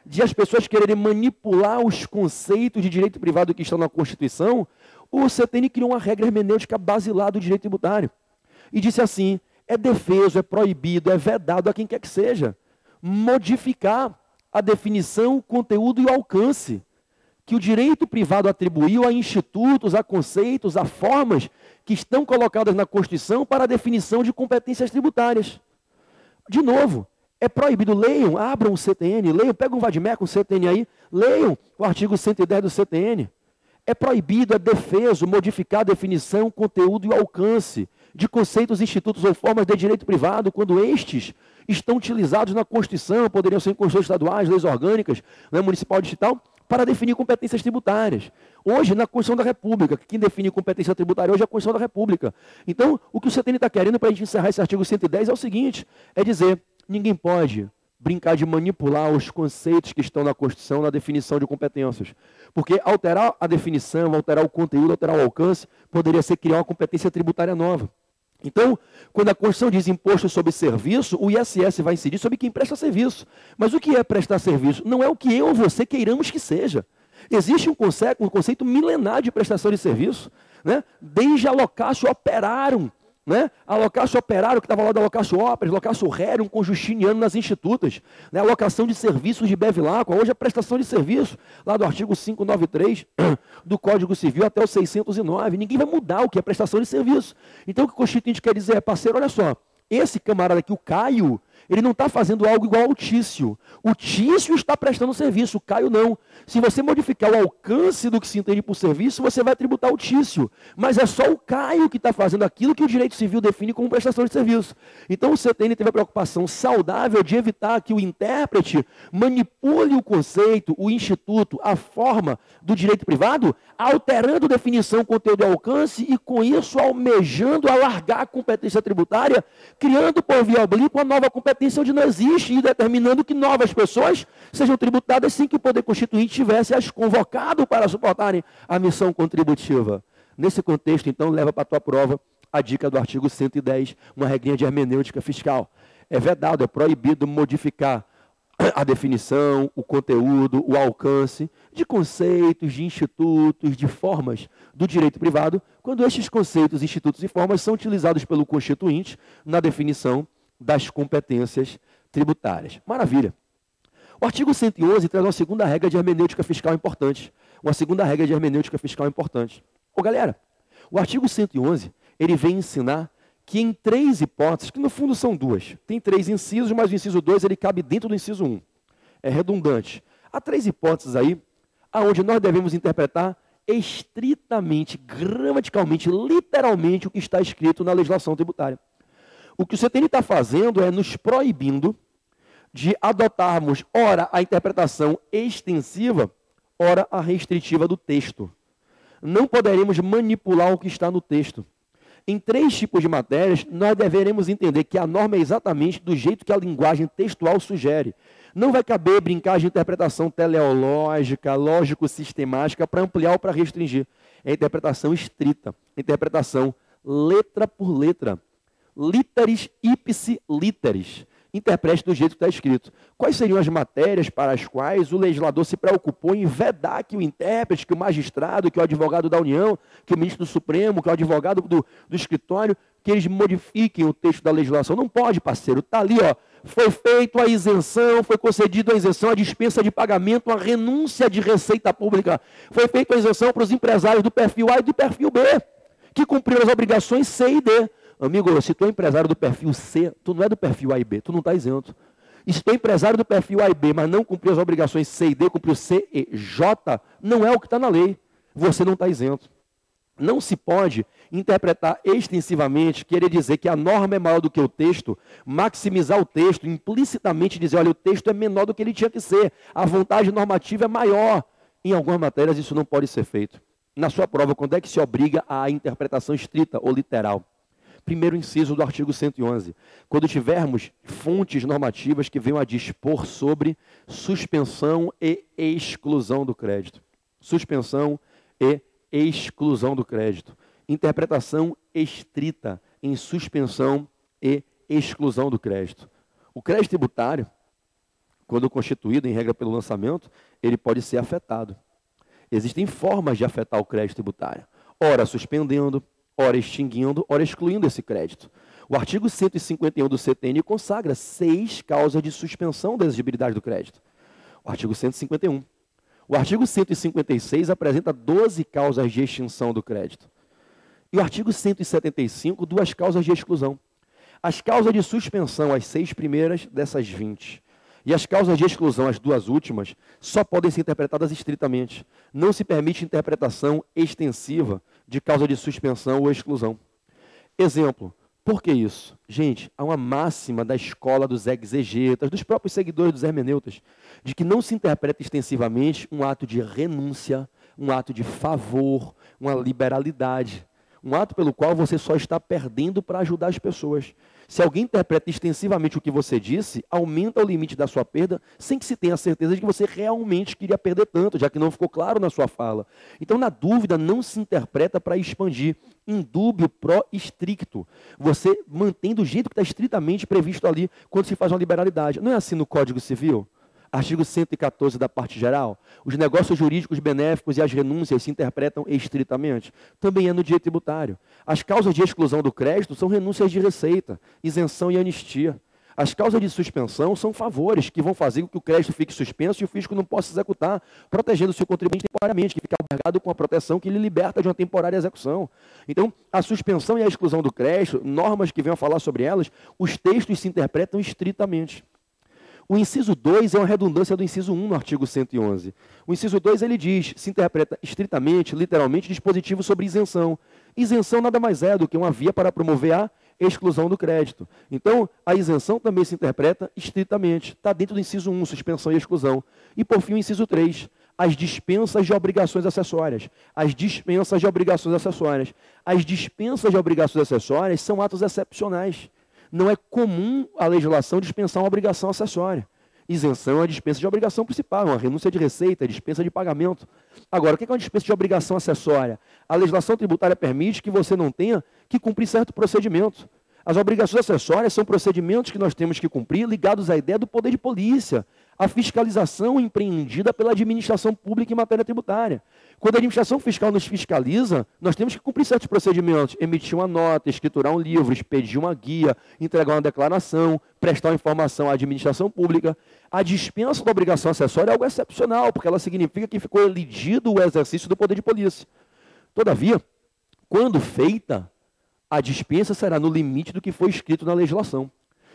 de as pessoas quererem manipular os conceitos de direito privado que estão na Constituição, o CTN criou uma regra hermenêutica basilar do direito tributário. E disse assim, é defeso, é proibido, é vedado a quem quer que seja modificar a definição, o conteúdo e o alcance que o direito privado atribuiu a institutos, a conceitos, a formas que estão colocadas na Constituição para a definição de competências tributárias. De novo, é proibido, leiam, abram o CTN, leiam, pegam um vadimeco, um CTN aí, leiam o artigo 110 do CTN. É proibido, é defeso modificar a definição, conteúdo e o alcance de conceitos, institutos ou formas de direito privado, quando estes estão utilizados na Constituição, poderiam ser em constituições estaduais, leis orgânicas, municipal, distrital, para definir competências tributárias. Hoje, na Constituição da República, quem define competência tributária hoje é a Constituição da República. Então, o que o CTN está querendo para a gente encerrar esse artigo 110 é o seguinte, é dizer, ninguém pode brincar de manipular os conceitos que estão na Constituição, na definição de competências. Porque alterar a definição, alterar o conteúdo, alterar o alcance, poderia ser criar uma competência tributária nova. Então, quando a Constituição diz imposto sobre serviço, o ISS vai incidir sobre quem presta serviço. Mas o que é prestar serviço? Não é o que eu ou você queiramos que seja. Existe um conceito milenar de prestação de serviço, desde a locatio operarum, a locatio operarum, que estava lá da locatio operas, locatio rerum, com Justiniano nas institutas, a alocação de serviços de Bevilacqua, hoje a prestação de serviço, lá do artigo 593 do Código Civil até o 609, ninguém vai mudar o que é prestação de serviço. Então o que o Constituinte quer dizer é, parceiro, olha só, esse camarada aqui, o Caio, ele não está fazendo algo igual ao Tício. O Tício está prestando serviço, o Caio não. Se você modificar o alcance do que se entende por serviço, você vai tributar o Tício. Mas é só o Caio que está fazendo aquilo que o direito civil define como prestação de serviço. Então o CTN teve a preocupação saudável de evitar que o intérprete manipule o conceito, o instituto, a forma do direito privado, alterando definição, conteúdo e alcance, e com isso almejando alargar a competência tributária, criando por via oblíqua uma nova competência onde não existe e determinando que novas pessoas sejam tributadas sem que o Poder Constituinte tivesse as convocado para suportarem a missão contributiva. Nesse contexto, então, leva para a tua prova a dica do artigo 110, uma regrinha de hermenêutica fiscal. É vedado, é proibido modificar a definição, o conteúdo, o alcance de conceitos, de institutos, de formas do direito privado, quando estes conceitos, institutos e formas são utilizados pelo Constituinte na definição das competências tributárias. Maravilha. O artigo 111 traz uma segunda regra de hermenêutica fiscal importante. Uma segunda regra de hermenêutica fiscal importante. Galera, o artigo 111, ele vem ensinar que em 3 hipóteses, que no fundo são 2, tem 3 incisos, mas o inciso 2 ele cabe dentro do inciso 1. É redundante. Há 3 hipóteses aí, aonde nós devemos interpretar estritamente, gramaticalmente, literalmente o que está escrito na legislação tributária. O que o CTN está fazendo é nos proibindo de adotarmos, ora, a interpretação extensiva, ora, a restritiva do texto. Não poderemos manipular o que está no texto. Em 3 tipos de matérias, nós deveremos entender que a norma é exatamente do jeito que a linguagem textual sugere. Não vai caber brincar de interpretação teleológica, lógico-sistemática para ampliar ou para restringir. É interpretação estrita, interpretação letra por letra. Literis ipsi literis. Interprete do jeito que está escrito. Quais seriam as matérias para as quais o legislador se preocupou em vedar que o intérprete, que o magistrado, que o advogado da União, que o ministro do Supremo, que o advogado do escritório, que eles modifiquem o texto da legislação? Não pode, parceiro. Está ali, ó. Foi feita a isenção, foi concedida a isenção, a dispensa de pagamento, a renúncia de receita pública. Foi feita a isenção para os empresários do perfil A e do perfil B, que cumpriram as obrigações C e D. Amigo, se tu é empresário do perfil C, tu não é do perfil A e B, tu não está isento. E se tu é empresário do perfil A e B, mas não cumpriu as obrigações C e D, cumpriu C e J, não é o que está na lei. Você não está isento. Não se pode interpretar extensivamente, querer dizer que a norma é maior do que o texto, maximizar o texto, implicitamente dizer, olha, o texto é menor do que ele tinha que ser, a vontade normativa é maior. Em algumas matérias isso não pode ser feito. Na sua prova, quando é que se obriga à interpretação estrita ou literal? Primeiro inciso do artigo 111. Quando tivermos fontes normativas que venham a dispor sobre suspensão e exclusão do crédito. Suspensão e exclusão do crédito. Interpretação estrita em suspensão e exclusão do crédito. O crédito tributário, quando constituído em regra pelo lançamento, ele pode ser afetado. Existem formas de afetar o crédito tributário. Ora suspendendo, ora extinguindo, ora excluindo esse crédito. O artigo 151 do CTN consagra 6 causas de suspensão da exigibilidade do crédito. O artigo 151. O artigo 156 apresenta 12 causas de extinção do crédito. E o artigo 175, 2 causas de exclusão. As causas de suspensão, as 6 primeiras dessas 20. E as causas de exclusão, as 2 últimas, só podem ser interpretadas estritamente. Não se permite interpretação extensiva de causa de suspensão ou exclusão. Exemplo, por que isso? Gente, há uma máxima da escola dos exegetas, dos próprios seguidores dos hermeneutas, de que não se interpreta extensivamente um ato de renúncia, um ato de favor, uma liberalidade. Um ato pelo qual você só está perdendo para ajudar as pessoas. Se alguém interpreta extensivamente o que você disse, aumenta o limite da sua perda, sem que se tenha certeza de que você realmente queria perder tanto, já que não ficou claro na sua fala. Então, na dúvida, não se interpreta para expandir. Indúbio pro stricto. Você mantém do jeito que está estritamente previsto ali, quando se faz uma liberalidade. Não é assim no Código Civil? Artigo 114 da parte geral. Os negócios jurídicos benéficos e as renúncias se interpretam estritamente. Também é no direito tributário. As causas de exclusão do crédito são renúncias de receita, isenção e anistia. As causas de suspensão são favores que vão fazer com que o crédito fique suspenso e o fisco não possa executar, protegendo-se o contribuinte temporariamente, que fica albergado com a proteção que lhe liberta de uma temporária execução. Então, a suspensão e a exclusão do crédito, normas que venham a falar sobre elas, os textos se interpretam estritamente. O inciso 2 é uma redundância do inciso 1 no artigo 111. O inciso 2 ele diz, se interpreta estritamente, literalmente, dispositivo sobre isenção. Isenção nada mais é do que uma via para promover a exclusão do crédito. Então, a isenção também se interpreta estritamente. Está dentro do inciso 1, suspensão e exclusão. E, por fim, o inciso 3, as dispensas de obrigações acessórias. As dispensas de obrigações acessórias. As dispensas de obrigações acessórias são atos excepcionais. Não é comum a legislação dispensar uma obrigação acessória. Isenção é uma dispensa de obrigação principal, uma renúncia de receita, dispensa de pagamento. Agora, o que é uma dispensa de obrigação acessória? A legislação tributária permite que você não tenha que cumprir certo procedimento. As obrigações acessórias são procedimentos que nós temos que cumprir ligados à ideia do poder de polícia, a fiscalização empreendida pela administração pública em matéria tributária. Quando a administração fiscal nos fiscaliza, nós temos que cumprir certos procedimentos, emitir uma nota, escriturar um livro, expedir uma guia, entregar uma declaração, prestar uma informação à administração pública. A dispensa da obrigação acessória é algo excepcional, porque ela significa que ficou elidido o exercício do poder de polícia. Todavia, quando feita, A dispensa será no limite do que foi escrito na legislação.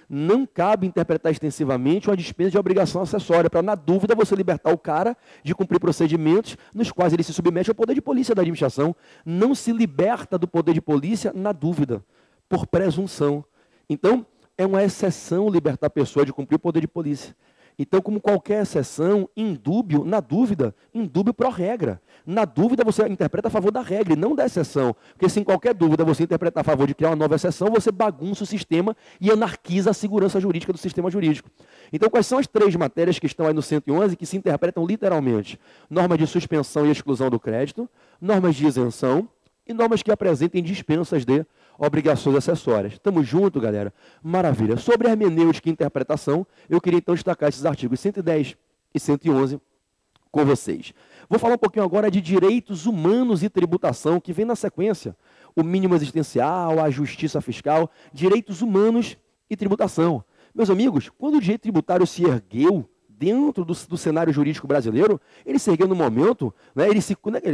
Não cabe interpretar extensivamente uma dispensa de obrigação acessória, para, na dúvida, você libertar o cara de cumprir procedimentos nos quais ele se submete ao poder de polícia da administração. Não se liberta do poder de polícia na dúvida, por presunção. Então, é uma exceção libertar a pessoa de cumprir o poder de polícia. Então, como qualquer exceção, em dúbio, na dúvida, em dúbio pro regra. Na dúvida, você interpreta a favor da regra e não da exceção. Porque se em qualquer dúvida você interpretar a favor de criar uma nova exceção, você bagunça o sistema e anarquiza a segurança jurídica do sistema jurídico. Então, quais são as 3 matérias que estão aí no 111 que se interpretam literalmente? Normas de suspensão e exclusão do crédito, normas de isenção e normas que apresentem dispensas de obrigações acessórias. Estamos juntos, galera? Maravilha. Sobre hermenêutica e interpretação, eu queria então destacar esses artigos 110 e 111 com vocês. Vou falar um pouquinho agora de direitos humanos e tributação, que vem na sequência. O mínimo existencial, a justiça fiscal, direitos humanos e tributação. Meus amigos, quando o direito tributário se ergueu dentro do cenário jurídico brasileiro, ele se ergueu no momento, né,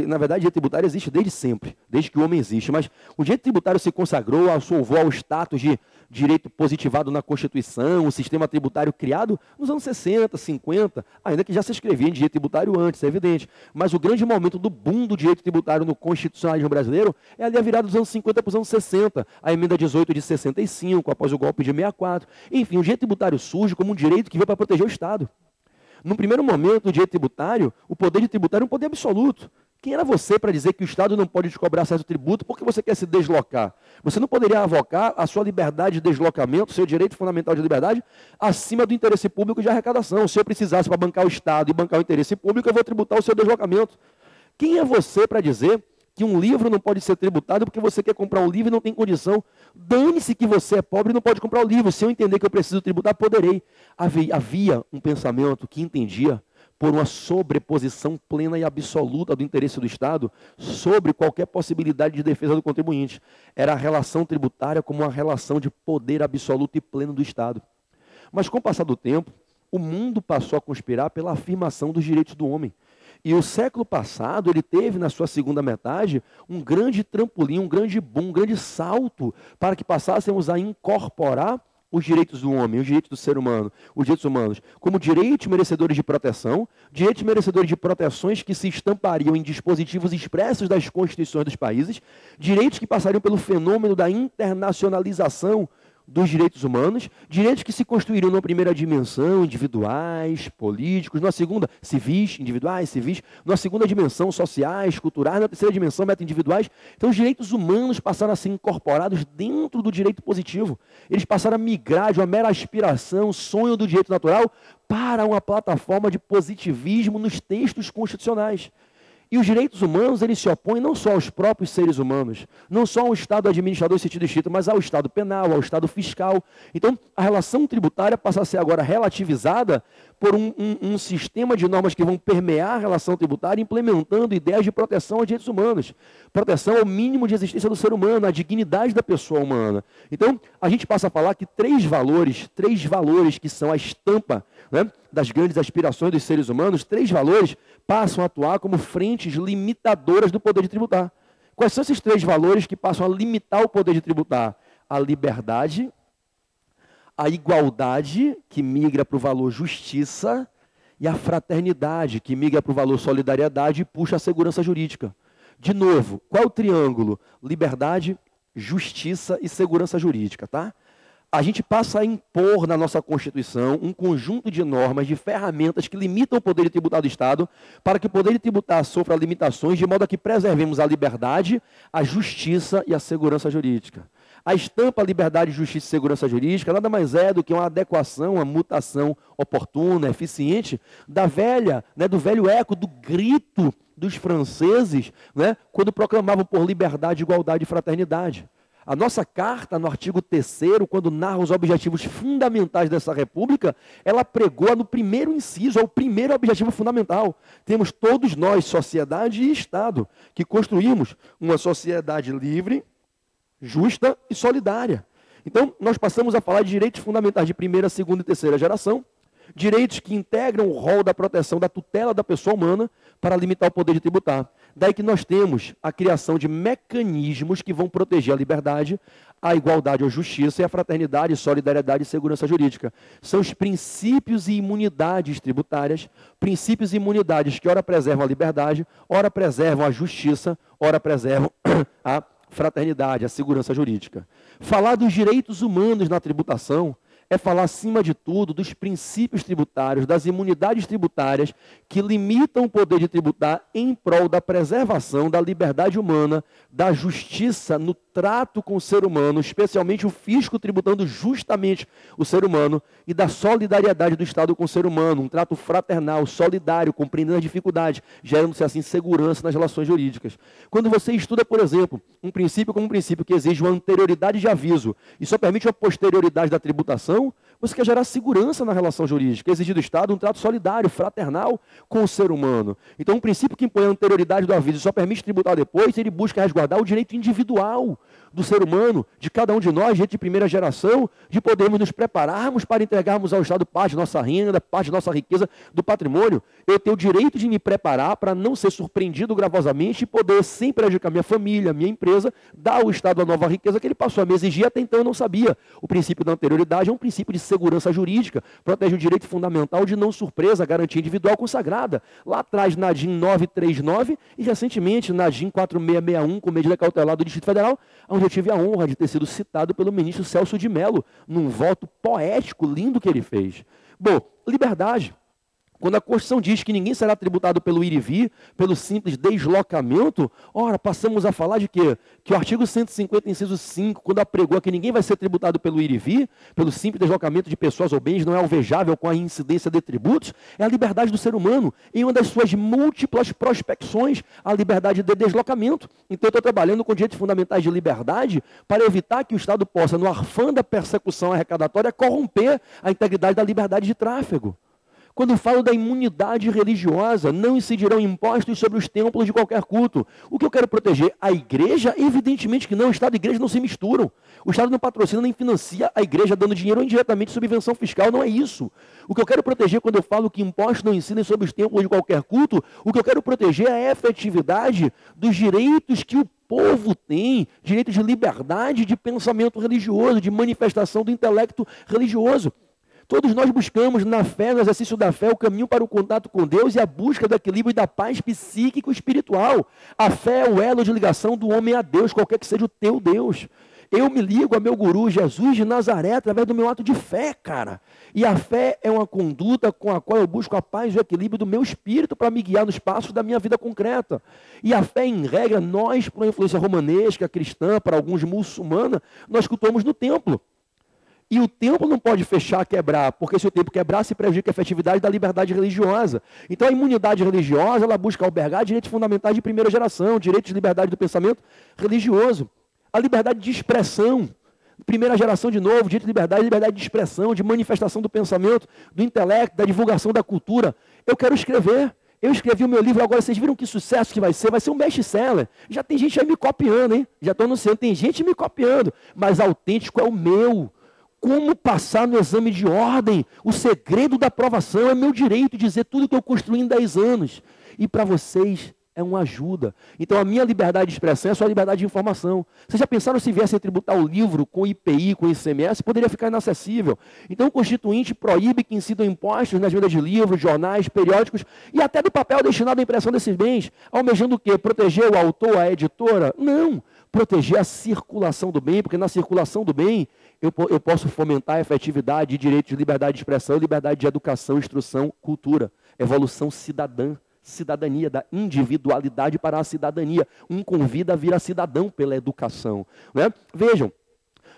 na verdade, o direito tributário existe desde sempre, desde que o homem existe, mas o direito tributário se consagrou, assolvou ao status de direito positivado na Constituição, o sistema tributário criado nos anos 60, 50, ainda que já se escrevia em direito tributário antes, é evidente. Mas o grande momento do boom do direito tributário no constitucionalismo brasileiro é ali a virada dos anos 50 para os anos 60, a emenda 18 de 65, após o golpe de 64. Enfim, o direito tributário surge como um direito que veio para proteger o Estado. No primeiro momento, o direito tributário, o poder de tributário é um poder absoluto. Quem era você para dizer que o Estado não pode te cobrar certo tributo porque você quer se deslocar? Você não poderia avocar a sua liberdade de deslocamento, seu direito fundamental de liberdade, acima do interesse público de arrecadação. Se eu precisasse para bancar o Estado e bancar o interesse público, eu vou tributar o seu deslocamento. Quem é você para dizer que um livro não pode ser tributado porque você quer comprar um livro e não tem condição? Dane-se que você é pobre e não pode comprar o livro. Se eu entender que eu preciso tributar, poderei. Havia um pensamento que entendia por uma sobreposição plena e absoluta do interesse do Estado sobre qualquer possibilidade de defesa do contribuinte. Era a relação tributária como uma relação de poder absoluto e pleno do Estado. Mas com o passar do tempo, o mundo passou a conspirar pela afirmação dos direitos do homem. E o século passado, ele teve na sua segunda metade um grande trampolim, um grande boom, um grande salto para que passássemos a incorporar os direitos do homem, os direitos do ser humano, os direitos humanos, como direitos merecedores de proteção, direitos merecedores de proteções que se estampariam em dispositivos expressos das constituições dos países, direitos que passariam pelo fenômeno da internacionalização dos direitos humanos, direitos que se construíram numa primeira dimensão, individuais, políticos, numa segunda, civis, individuais, civis, numa segunda dimensão, sociais, culturais, na terceira dimensão, meta-individuais. Então, os direitos humanos passaram a ser incorporados dentro do direito positivo. Eles passaram a migrar de uma mera aspiração, sonho do direito natural, para uma plataforma de positivismo nos textos constitucionais. E os direitos humanos, eles se opõem não só aos próprios seres humanos, não só ao Estado administrador em sentido estrito, mas ao Estado penal, ao Estado fiscal. Então, a relação tributária passa a ser agora relativizada por um sistema de normas que vão permear a relação tributária, implementando ideias de proteção aos direitos humanos. Proteção ao mínimo de existência do ser humano, à dignidade da pessoa humana. Então, a gente passa a falar que três valores que são a estampa, né, das grandes aspirações dos seres humanos, 3 valores passam a atuar como frentes limitadoras do poder de tributar. Quais são esses 3 valores que passam a limitar o poder de tributar? A liberdade, a igualdade, que migra para o valor justiça, e a fraternidade, que migra para o valor solidariedade e puxa a segurança jurídica. De novo, qual é o triângulo? Liberdade, justiça e segurança jurídica, tá? A gente passa a impor na nossa Constituição um conjunto de normas, de ferramentas que limitam o poder de tributar do Estado, para que o poder de tributar sofra limitações, de modo a que preservemos a liberdade, a justiça e a segurança jurídica. A estampa liberdade, justiça e segurança jurídica nada mais é do que uma adequação, uma mutação oportuna, eficiente, do velho eco, do grito dos franceses, né, quando proclamavam por liberdade, igualdade e fraternidade. A nossa carta, no artigo 3º, quando narra os objetivos fundamentais dessa república, ela pregou no primeiro inciso, é o primeiro objetivo fundamental. Temos todos nós, sociedade e Estado, que construímos uma sociedade livre, justa e solidária. Então, nós passamos a falar de direitos fundamentais de primeira, segunda e terceira geração, direitos que integram o rol da proteção, da tutela da pessoa humana para limitar o poder de tributar. Daí que nós temos a criação de mecanismos que vão proteger a liberdade, a igualdade, a justiça e a fraternidade, solidariedade e segurança jurídica. São os princípios e imunidades tributárias, princípios e imunidades que ora preservam a liberdade, ora preservam a justiça, ora preservam a fraternidade, a segurança jurídica. Falar dos direitos humanos na tributação é falar, acima de tudo, dos princípios tributários, das imunidades tributárias que limitam o poder de tributar em prol da preservação da liberdade humana, da justiça no trato com o ser humano, especialmente o fisco tributando justamente o ser humano, e da solidariedade do Estado com o ser humano, um trato fraternal, solidário, compreendendo as dificuldades, gerando-se assim segurança nas relações jurídicas. Quando você estuda, por exemplo, um princípio como um princípio que exige uma anterioridade de aviso e só permite uma posterioridade da tributação, você quer gerar segurança na relação jurídica, exigir do Estado um trato solidário, fraternal com o ser humano. Então, um princípio que impõe a anterioridade do aviso e só permite tributar depois, ele busca resguardar o direito individual do ser humano, de cada um de nós, gente de primeira geração, de podermos nos prepararmos para entregarmos ao Estado parte da nossa renda, parte da nossa riqueza, do patrimônio. Eu tenho o direito de me preparar para não ser surpreendido gravosamente e poder, sem prejudicar minha família, minha empresa, dar ao Estado a nova riqueza que ele passou a me exigir, até então eu não sabia. O princípio da anterioridade é um princípio de segurança jurídica, protege o direito fundamental de não surpresa, garantia individual consagrada. Lá atrás, na DIN 939 e recentemente na DIN 4661, com medida cautelar do Distrito Federal, onde eu tive a honra de ter sido citado pelo ministro Celso de Mello, num voto poético, lindo que ele fez. Bom, liberdade. Quando a Constituição diz que ninguém será tributado pelo ir e vir, pelo simples deslocamento, ora, passamos a falar de quê? Que o artigo 150, inciso 5, quando apregou que ninguém vai ser tributado pelo ir e vir, pelo simples deslocamento de pessoas ou bens, não é alvejável com a incidência de tributos, é a liberdade do ser humano, em uma das suas múltiplas prospecções, a liberdade de deslocamento. Então, eu estou trabalhando com direitos fundamentais de liberdade para evitar que o Estado possa, no afã da persecução arrecadatória, corromper a integridade da liberdade de tráfego. Quando falo da imunidade religiosa, não incidirão impostos sobre os templos de qualquer culto. O que eu quero proteger? A igreja? Evidentemente que não. O Estado e a igreja não se misturam. O Estado não patrocina nem financia a igreja dando dinheiro ou indiretamente subvenção fiscal. Não é isso. O que eu quero proteger quando eu falo que impostos não incidem sobre os templos de qualquer culto, o que eu quero proteger é a efetividade dos direitos que o povo tem, direito de liberdade de pensamento religioso, de manifestação do intelecto religioso. Todos nós buscamos na fé, no exercício da fé, o caminho para o contato com Deus e a busca do equilíbrio e da paz psíquico e espiritual. A fé é o elo de ligação do homem a Deus, qualquer que seja o teu Deus. Eu me ligo a meu guru, Jesus de Nazaré, através do meu ato de fé, cara. E a fé é uma conduta com a qual eu busco a paz e o equilíbrio do meu espírito para me guiar nos passos da minha vida concreta. E a fé, em regra, nós, por uma influência romanesca, cristã, para alguns muçulmana, nós cultuamos no templo. E o templo não pode fechar, quebrar, porque se o templo quebrar, se prejudica a efetividade da liberdade religiosa. Então a imunidade religiosa, ela busca albergar direitos fundamentais de primeira geração, direitos de liberdade do pensamento religioso. A liberdade de expressão, primeira geração de novo, direito de liberdade de expressão, de manifestação do pensamento, do intelecto, da divulgação da cultura. Eu quero escrever. Eu escrevi o meu livro, agora vocês viram que sucesso que vai ser um best-seller. Já tem gente aí me copiando, hein? Já estou anunciando, tem gente me copiando, mas autêntico é o meu. Como passar no exame de ordem? O segredo da aprovação é meu direito de dizer tudo que eu construí em 10 anos. E para vocês é uma ajuda. Então a minha liberdade de expressão é a sua liberdade de informação. Vocês já pensaram se viessem tributar o livro com IPI, com ICMS? Poderia ficar inacessível. Então o Constituinte proíbe que incidam impostos nas vendas de livros, jornais, periódicos e até do papel destinado à impressão desses bens. Almejando o quê? Proteger o autor, a editora? Não. Proteger a circulação do bem, porque na circulação do bem eu posso fomentar a efetividade de direito de liberdade de expressão, liberdade de educação, instrução, cultura, evolução cidadã, cidadania, da individualidade para a cidadania. Um convida a vir a cidadão pela educação. Né? Vejam,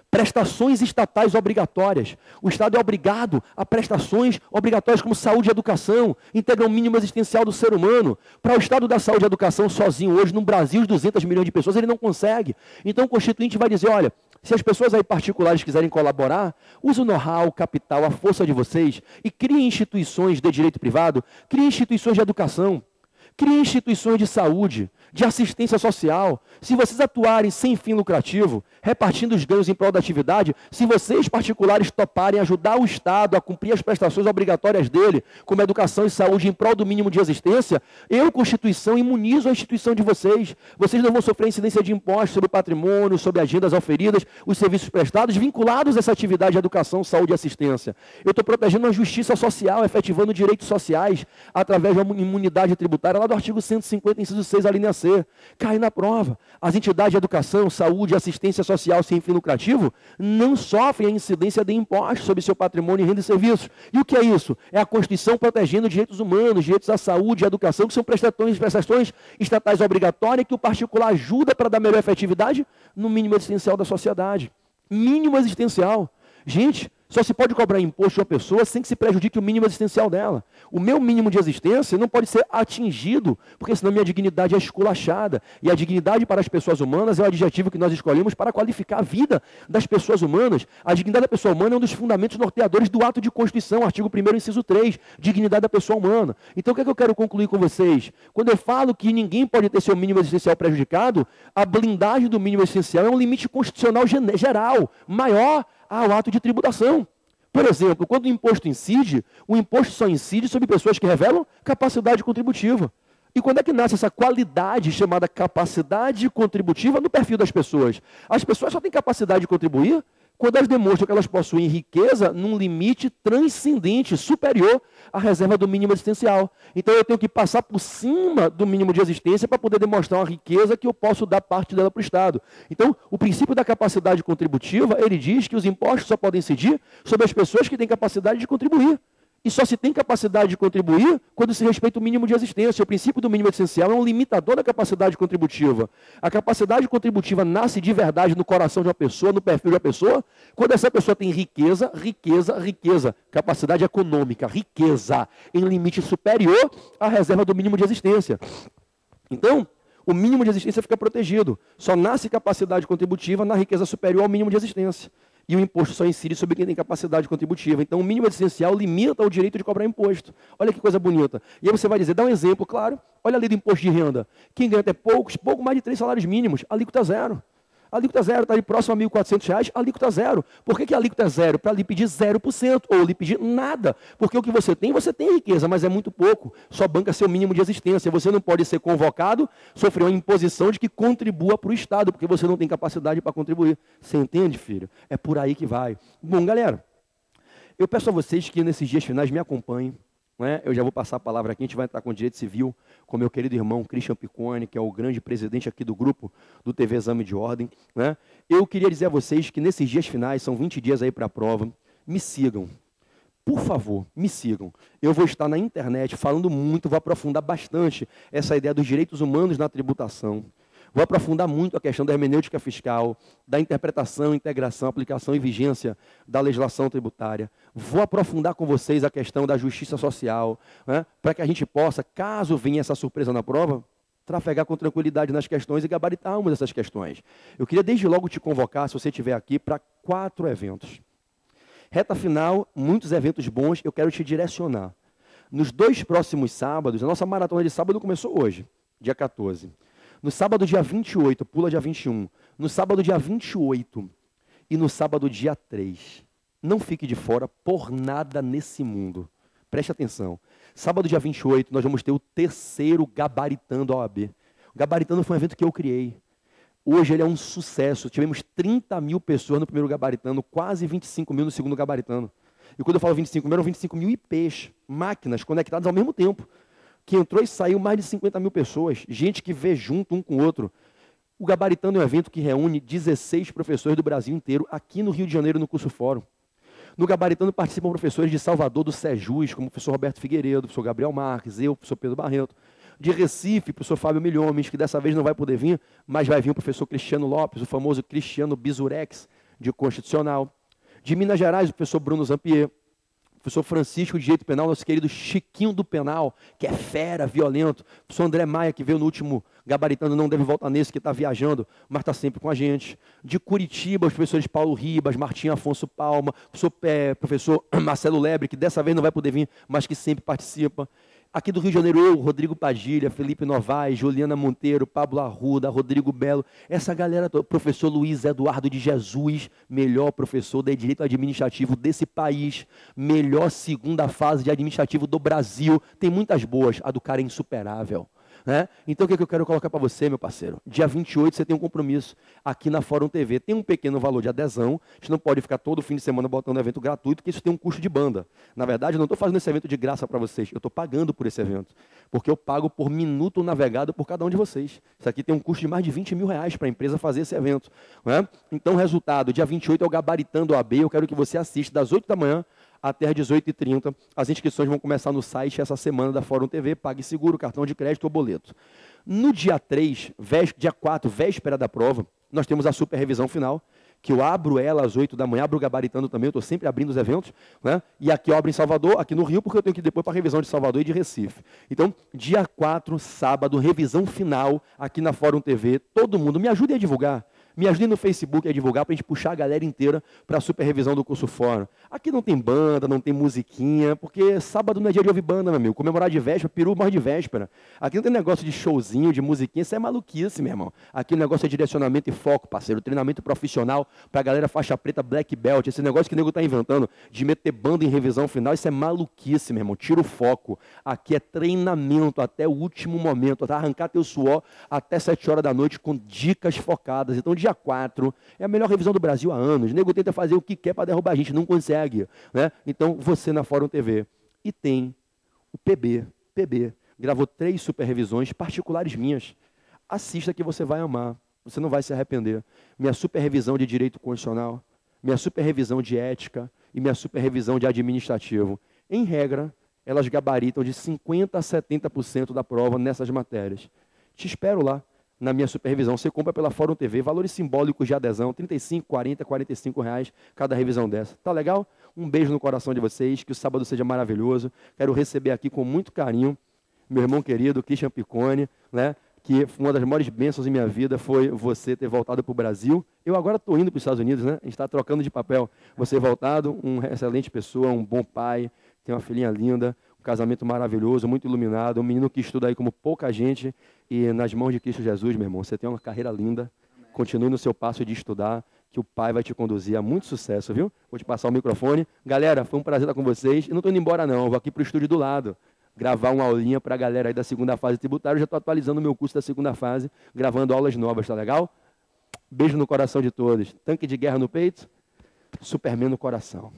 prestações estatais obrigatórias. O Estado é obrigado a prestações obrigatórias como saúde e educação, integram mínimo existencial do ser humano. Para o Estado da saúde e educação sozinho, hoje no Brasil, os 200 milhões de pessoas, ele não consegue. Então o Constituinte vai dizer, olha, se as pessoas aí particulares quiserem colaborar, use o know-how, o capital, a força de vocês e criem instituições de direito privado, criem instituições de educação, criem instituições de saúde, de assistência social, se vocês atuarem sem fim lucrativo, repartindo os ganhos em prol da atividade, se vocês particulares toparem ajudar o Estado a cumprir as prestações obrigatórias dele, como educação e saúde, em prol do mínimo de existência, eu, Constituição, imunizo a instituição de vocês. Vocês não vão sofrer incidência de impostos sobre o patrimônio, sobre agendas auferidas, os serviços prestados vinculados a essa atividade de educação, saúde e assistência. Eu estou protegendo a justiça social, efetivando direitos sociais, através de uma imunidade tributária, lá do artigo 150, inciso 6, a linha C. Cai na prova. As entidades de educação, saúde e assistência social sem fim lucrativo não sofrem a incidência de impostos sobre seu patrimônio, renda e serviços. E o que é isso? É a Constituição protegendo direitos humanos, direitos à saúde e à educação, que são prestações estatais obrigatórias que o particular ajuda para dar melhor efetividade no mínimo existencial da sociedade. Mínimo existencial. Gente, só se pode cobrar imposto de uma pessoa sem que se prejudique o mínimo existencial dela. O meu mínimo de existência não pode ser atingido, porque senão minha dignidade é esculachada. E a dignidade para as pessoas humanas é o adjetivo que nós escolhemos para qualificar a vida das pessoas humanas. A dignidade da pessoa humana é um dos fundamentos norteadores do ato de Constituição, artigo 1º, inciso 3, dignidade da pessoa humana. Então o que é que eu quero concluir com vocês? Quando eu falo que ninguém pode ter seu mínimo existencial prejudicado, a blindagem do mínimo existencial é um limite constitucional geral, maior ao ato de tributação. Por exemplo, quando o imposto incide, o imposto só incide sobre pessoas que revelam capacidade contributiva. E quando é que nasce essa qualidade chamada capacidade contributiva no perfil das pessoas? As pessoas só têm capacidade de contribuir quando elas demonstram que elas possuem riqueza num limite transcendente, superior à reserva do mínimo existencial. Então eu tenho que passar por cima do mínimo de existência para poder demonstrar uma riqueza que eu posso dar parte dela para o Estado. Então, o princípio da capacidade contributiva, ele diz que os impostos só podem incidir sobre as pessoas que têm capacidade de contribuir. E só se tem capacidade de contribuir quando se respeita o mínimo de existência. O princípio do mínimo existencial é um limitador da capacidade contributiva. A capacidade contributiva nasce de verdade no coração de uma pessoa, no perfil de uma pessoa, quando essa pessoa tem riqueza. Capacidade econômica, riqueza, em limite superior à reserva do mínimo de existência. Então, o mínimo de existência fica protegido. Só nasce capacidade contributiva na riqueza superior ao mínimo de existência. E o imposto só incide sobre quem tem capacidade contributiva. Então, o mínimo existencial limita o direito de cobrar imposto. Olha que coisa bonita. E aí você vai dizer, dá um exemplo, claro. Olha ali do imposto de renda. Quem ganha até pouco mais de 3 salários mínimos, alíquota zero. Alíquota zero, está ali próximo a R$ 1.400, alíquota zero. Por que a alíquota é zero? Para lhe pedir 0%, ou lhe pedir nada. Porque o que você tem riqueza, mas é muito pouco. Só banca seu mínimo de existência. Você não pode ser convocado, sofrer uma imposição de que contribua para o Estado, porque você não tem capacidade para contribuir. Você entende, filho? É por aí que vai. Bom, galera, eu peço a vocês que nesses dias finais me acompanhem. Eu já vou passar a palavra aqui, a gente vai entrar com o direito civil, com meu querido irmão Christian Piccone, que é o grande presidente aqui do grupo do TV Exame de Ordem. Eu queria dizer a vocês que nesses dias finais, são 20 dias aí para a prova, me sigam. Por favor, me sigam. Eu vou estar na internet falando muito, vou aprofundar bastante essa ideia dos direitos humanos na tributação. Vou aprofundar muito a questão da hermenêutica fiscal, da interpretação, integração, aplicação e vigência da legislação tributária. Vou aprofundar com vocês a questão da justiça social, para que a gente possa, caso venha essa surpresa na prova, trafegar com tranquilidade nas questões e gabaritarmos essas questões. Eu queria desde logo te convocar, se você estiver aqui, para 4 eventos. Reta final, muitos eventos bons, eu quero te direcionar. Nos 2 próximos sábados, a nossa maratona de sábado começou hoje, dia 14. No sábado, dia 28, pula dia 21. No sábado, dia 28. E no sábado, dia 3. Não fique de fora por nada nesse mundo. Preste atenção. Sábado, dia 28, nós vamos ter o 3º Gabaritando a OAB. O Gabaritando foi um evento que eu criei. Hoje ele é um sucesso. Tivemos 30 mil pessoas no primeiro Gabaritando, quase 25 mil no segundo Gabaritando. E quando eu falo 25 mil, eram 25 mil IPs, máquinas conectadas ao mesmo tempo. Que entrou e saiu mais de 50 mil pessoas, gente que vê junto um com o outro. O Gabaritando é um evento que reúne 16 professores do Brasil inteiro, aqui no Rio de Janeiro, no curso Fórum. No Gabaritando participam professores de Salvador, do Sejus, como o professor Roberto Figueiredo, o professor Gabriel Marques, eu, o professor Pedro Barreto. De Recife, o professor Fábio Milhomes, que dessa vez não vai poder vir, mas vai vir o professor Cristiano Lopes, o famoso Cristiano Bizurex, de Constitucional. De Minas Gerais, o professor Bruno Zampier. Professor Francisco de Direito Penal, nosso querido Chiquinho do Penal, que é fera, violento. Professor André Maia, que veio no último Gabaritando não deve voltar nesse, que está viajando, mas está sempre com a gente. De Curitiba, os professores Paulo Ribas, Martim Afonso Palma, professor Marcelo Lebre, que dessa vez não vai poder vir, mas que sempre participa. Aqui do Rio de Janeiro, eu, Rodrigo Padilha, Felipe Novaes, Juliana Monteiro, Pablo Arruda, Rodrigo Belo, essa galera, professor Luiz Eduardo de Jesus, melhor professor de Direito Administrativo desse país, melhor segunda fase de administrativo do Brasil, tem muitas boas, a do cara é insuperável. Né? Então, o que eu quero colocar para você, meu parceiro? Dia 28 você tem um compromisso aqui na Fórum TV. Tem um pequeno valor de adesão. A gente não pode ficar todo fim de semana botando evento gratuito, porque isso tem um custo de banda. Na verdade, eu não estou fazendo esse evento de graça para vocês. Eu estou pagando por esse evento. Porque eu pago por minuto navegado por cada um de vocês. Isso aqui tem um custo de mais de 20 mil reais para a empresa fazer esse evento. Né? Então, o resultado, dia 28 é o Gabaritando AB. Eu quero que você assista das 8 da manhã até às 18h30. As inscrições vão começar no site essa semana da Fórum TV, PagSeguro, cartão de crédito ou boleto. No dia 3, dia 4, véspera da prova, nós temos a super revisão final, que eu abro ela às 8 da manhã, abro o Gabaritando também, eu estou sempre abrindo os eventos, né? E aqui eu abro em Salvador, aqui no Rio, porque eu tenho que ir depois para a revisão de Salvador e de Recife. Então, dia 4, sábado, revisão final, aqui na Fórum TV, todo mundo, me ajude a divulgar. Me ajude no Facebook a divulgar para a gente puxar a galera inteira para a super revisão do curso Fórum. Aqui não tem banda, não tem musiquinha, porque sábado não é dia de ouvir banda, meu amigo. Comemorar de véspera, peru morre de véspera. Aqui não tem negócio de showzinho, de musiquinha, isso é maluquice, meu irmão. Aqui o negócio é direcionamento e foco, parceiro. Treinamento profissional para a galera faixa preta, black belt. Esse negócio que o nego está inventando de meter banda em revisão final, isso é maluquice, meu irmão. Tira o foco. Aqui é treinamento até o último momento, até arrancar teu suor até 7 horas da noite com dicas focadas. Então, dia 4 é a melhor revisão do Brasil há anos. O nego tenta fazer o que quer para derrubar a gente, não consegue. Né? Então, você na Fórum TV. E tem o PB gravou 3 super revisões particulares minhas. Assista que você vai amar. Você não vai se arrepender. Minha super revisão de direito constitucional, minha super revisão de ética e minha super revisão de administrativo. Em regra, elas gabaritam de 50% a 70% da prova nessas matérias. Te espero lá. Na minha supervisão, você compra pela Fórum TV, valores simbólicos de adesão, R$ 35, 40, 45 reais cada revisão dessa. Tá legal? Um beijo no coração de vocês, que o sábado seja maravilhoso. Quero receber aqui com muito carinho meu irmão querido, Christian Piccone, né? Que uma das maiores bênçãos em minha vida foi você ter voltado para o Brasil. Eu agora estou indo para os Estados Unidos, né? A gente está trocando de papel. Você voltado, uma excelente pessoa, um bom pai, tem uma filhinha linda, um casamento maravilhoso, muito iluminado, um menino que estuda aí como pouca gente, e nas mãos de Cristo Jesus, meu irmão, você tem uma carreira linda. Amém. Continue no seu passo de estudar, que o Pai vai te conduzir a muito sucesso, viu? Vou te passar o microfone. Galera, foi um prazer estar com vocês. E não estou indo embora não, eu vou aqui para o estúdio do lado, gravar uma aulinha para a galera aí da segunda fase tributária. Eu já estou atualizando o meu curso da segunda fase, gravando aulas novas, tá legal? Beijo no coração de todos. Tanque de guerra no peito, Superman no coração.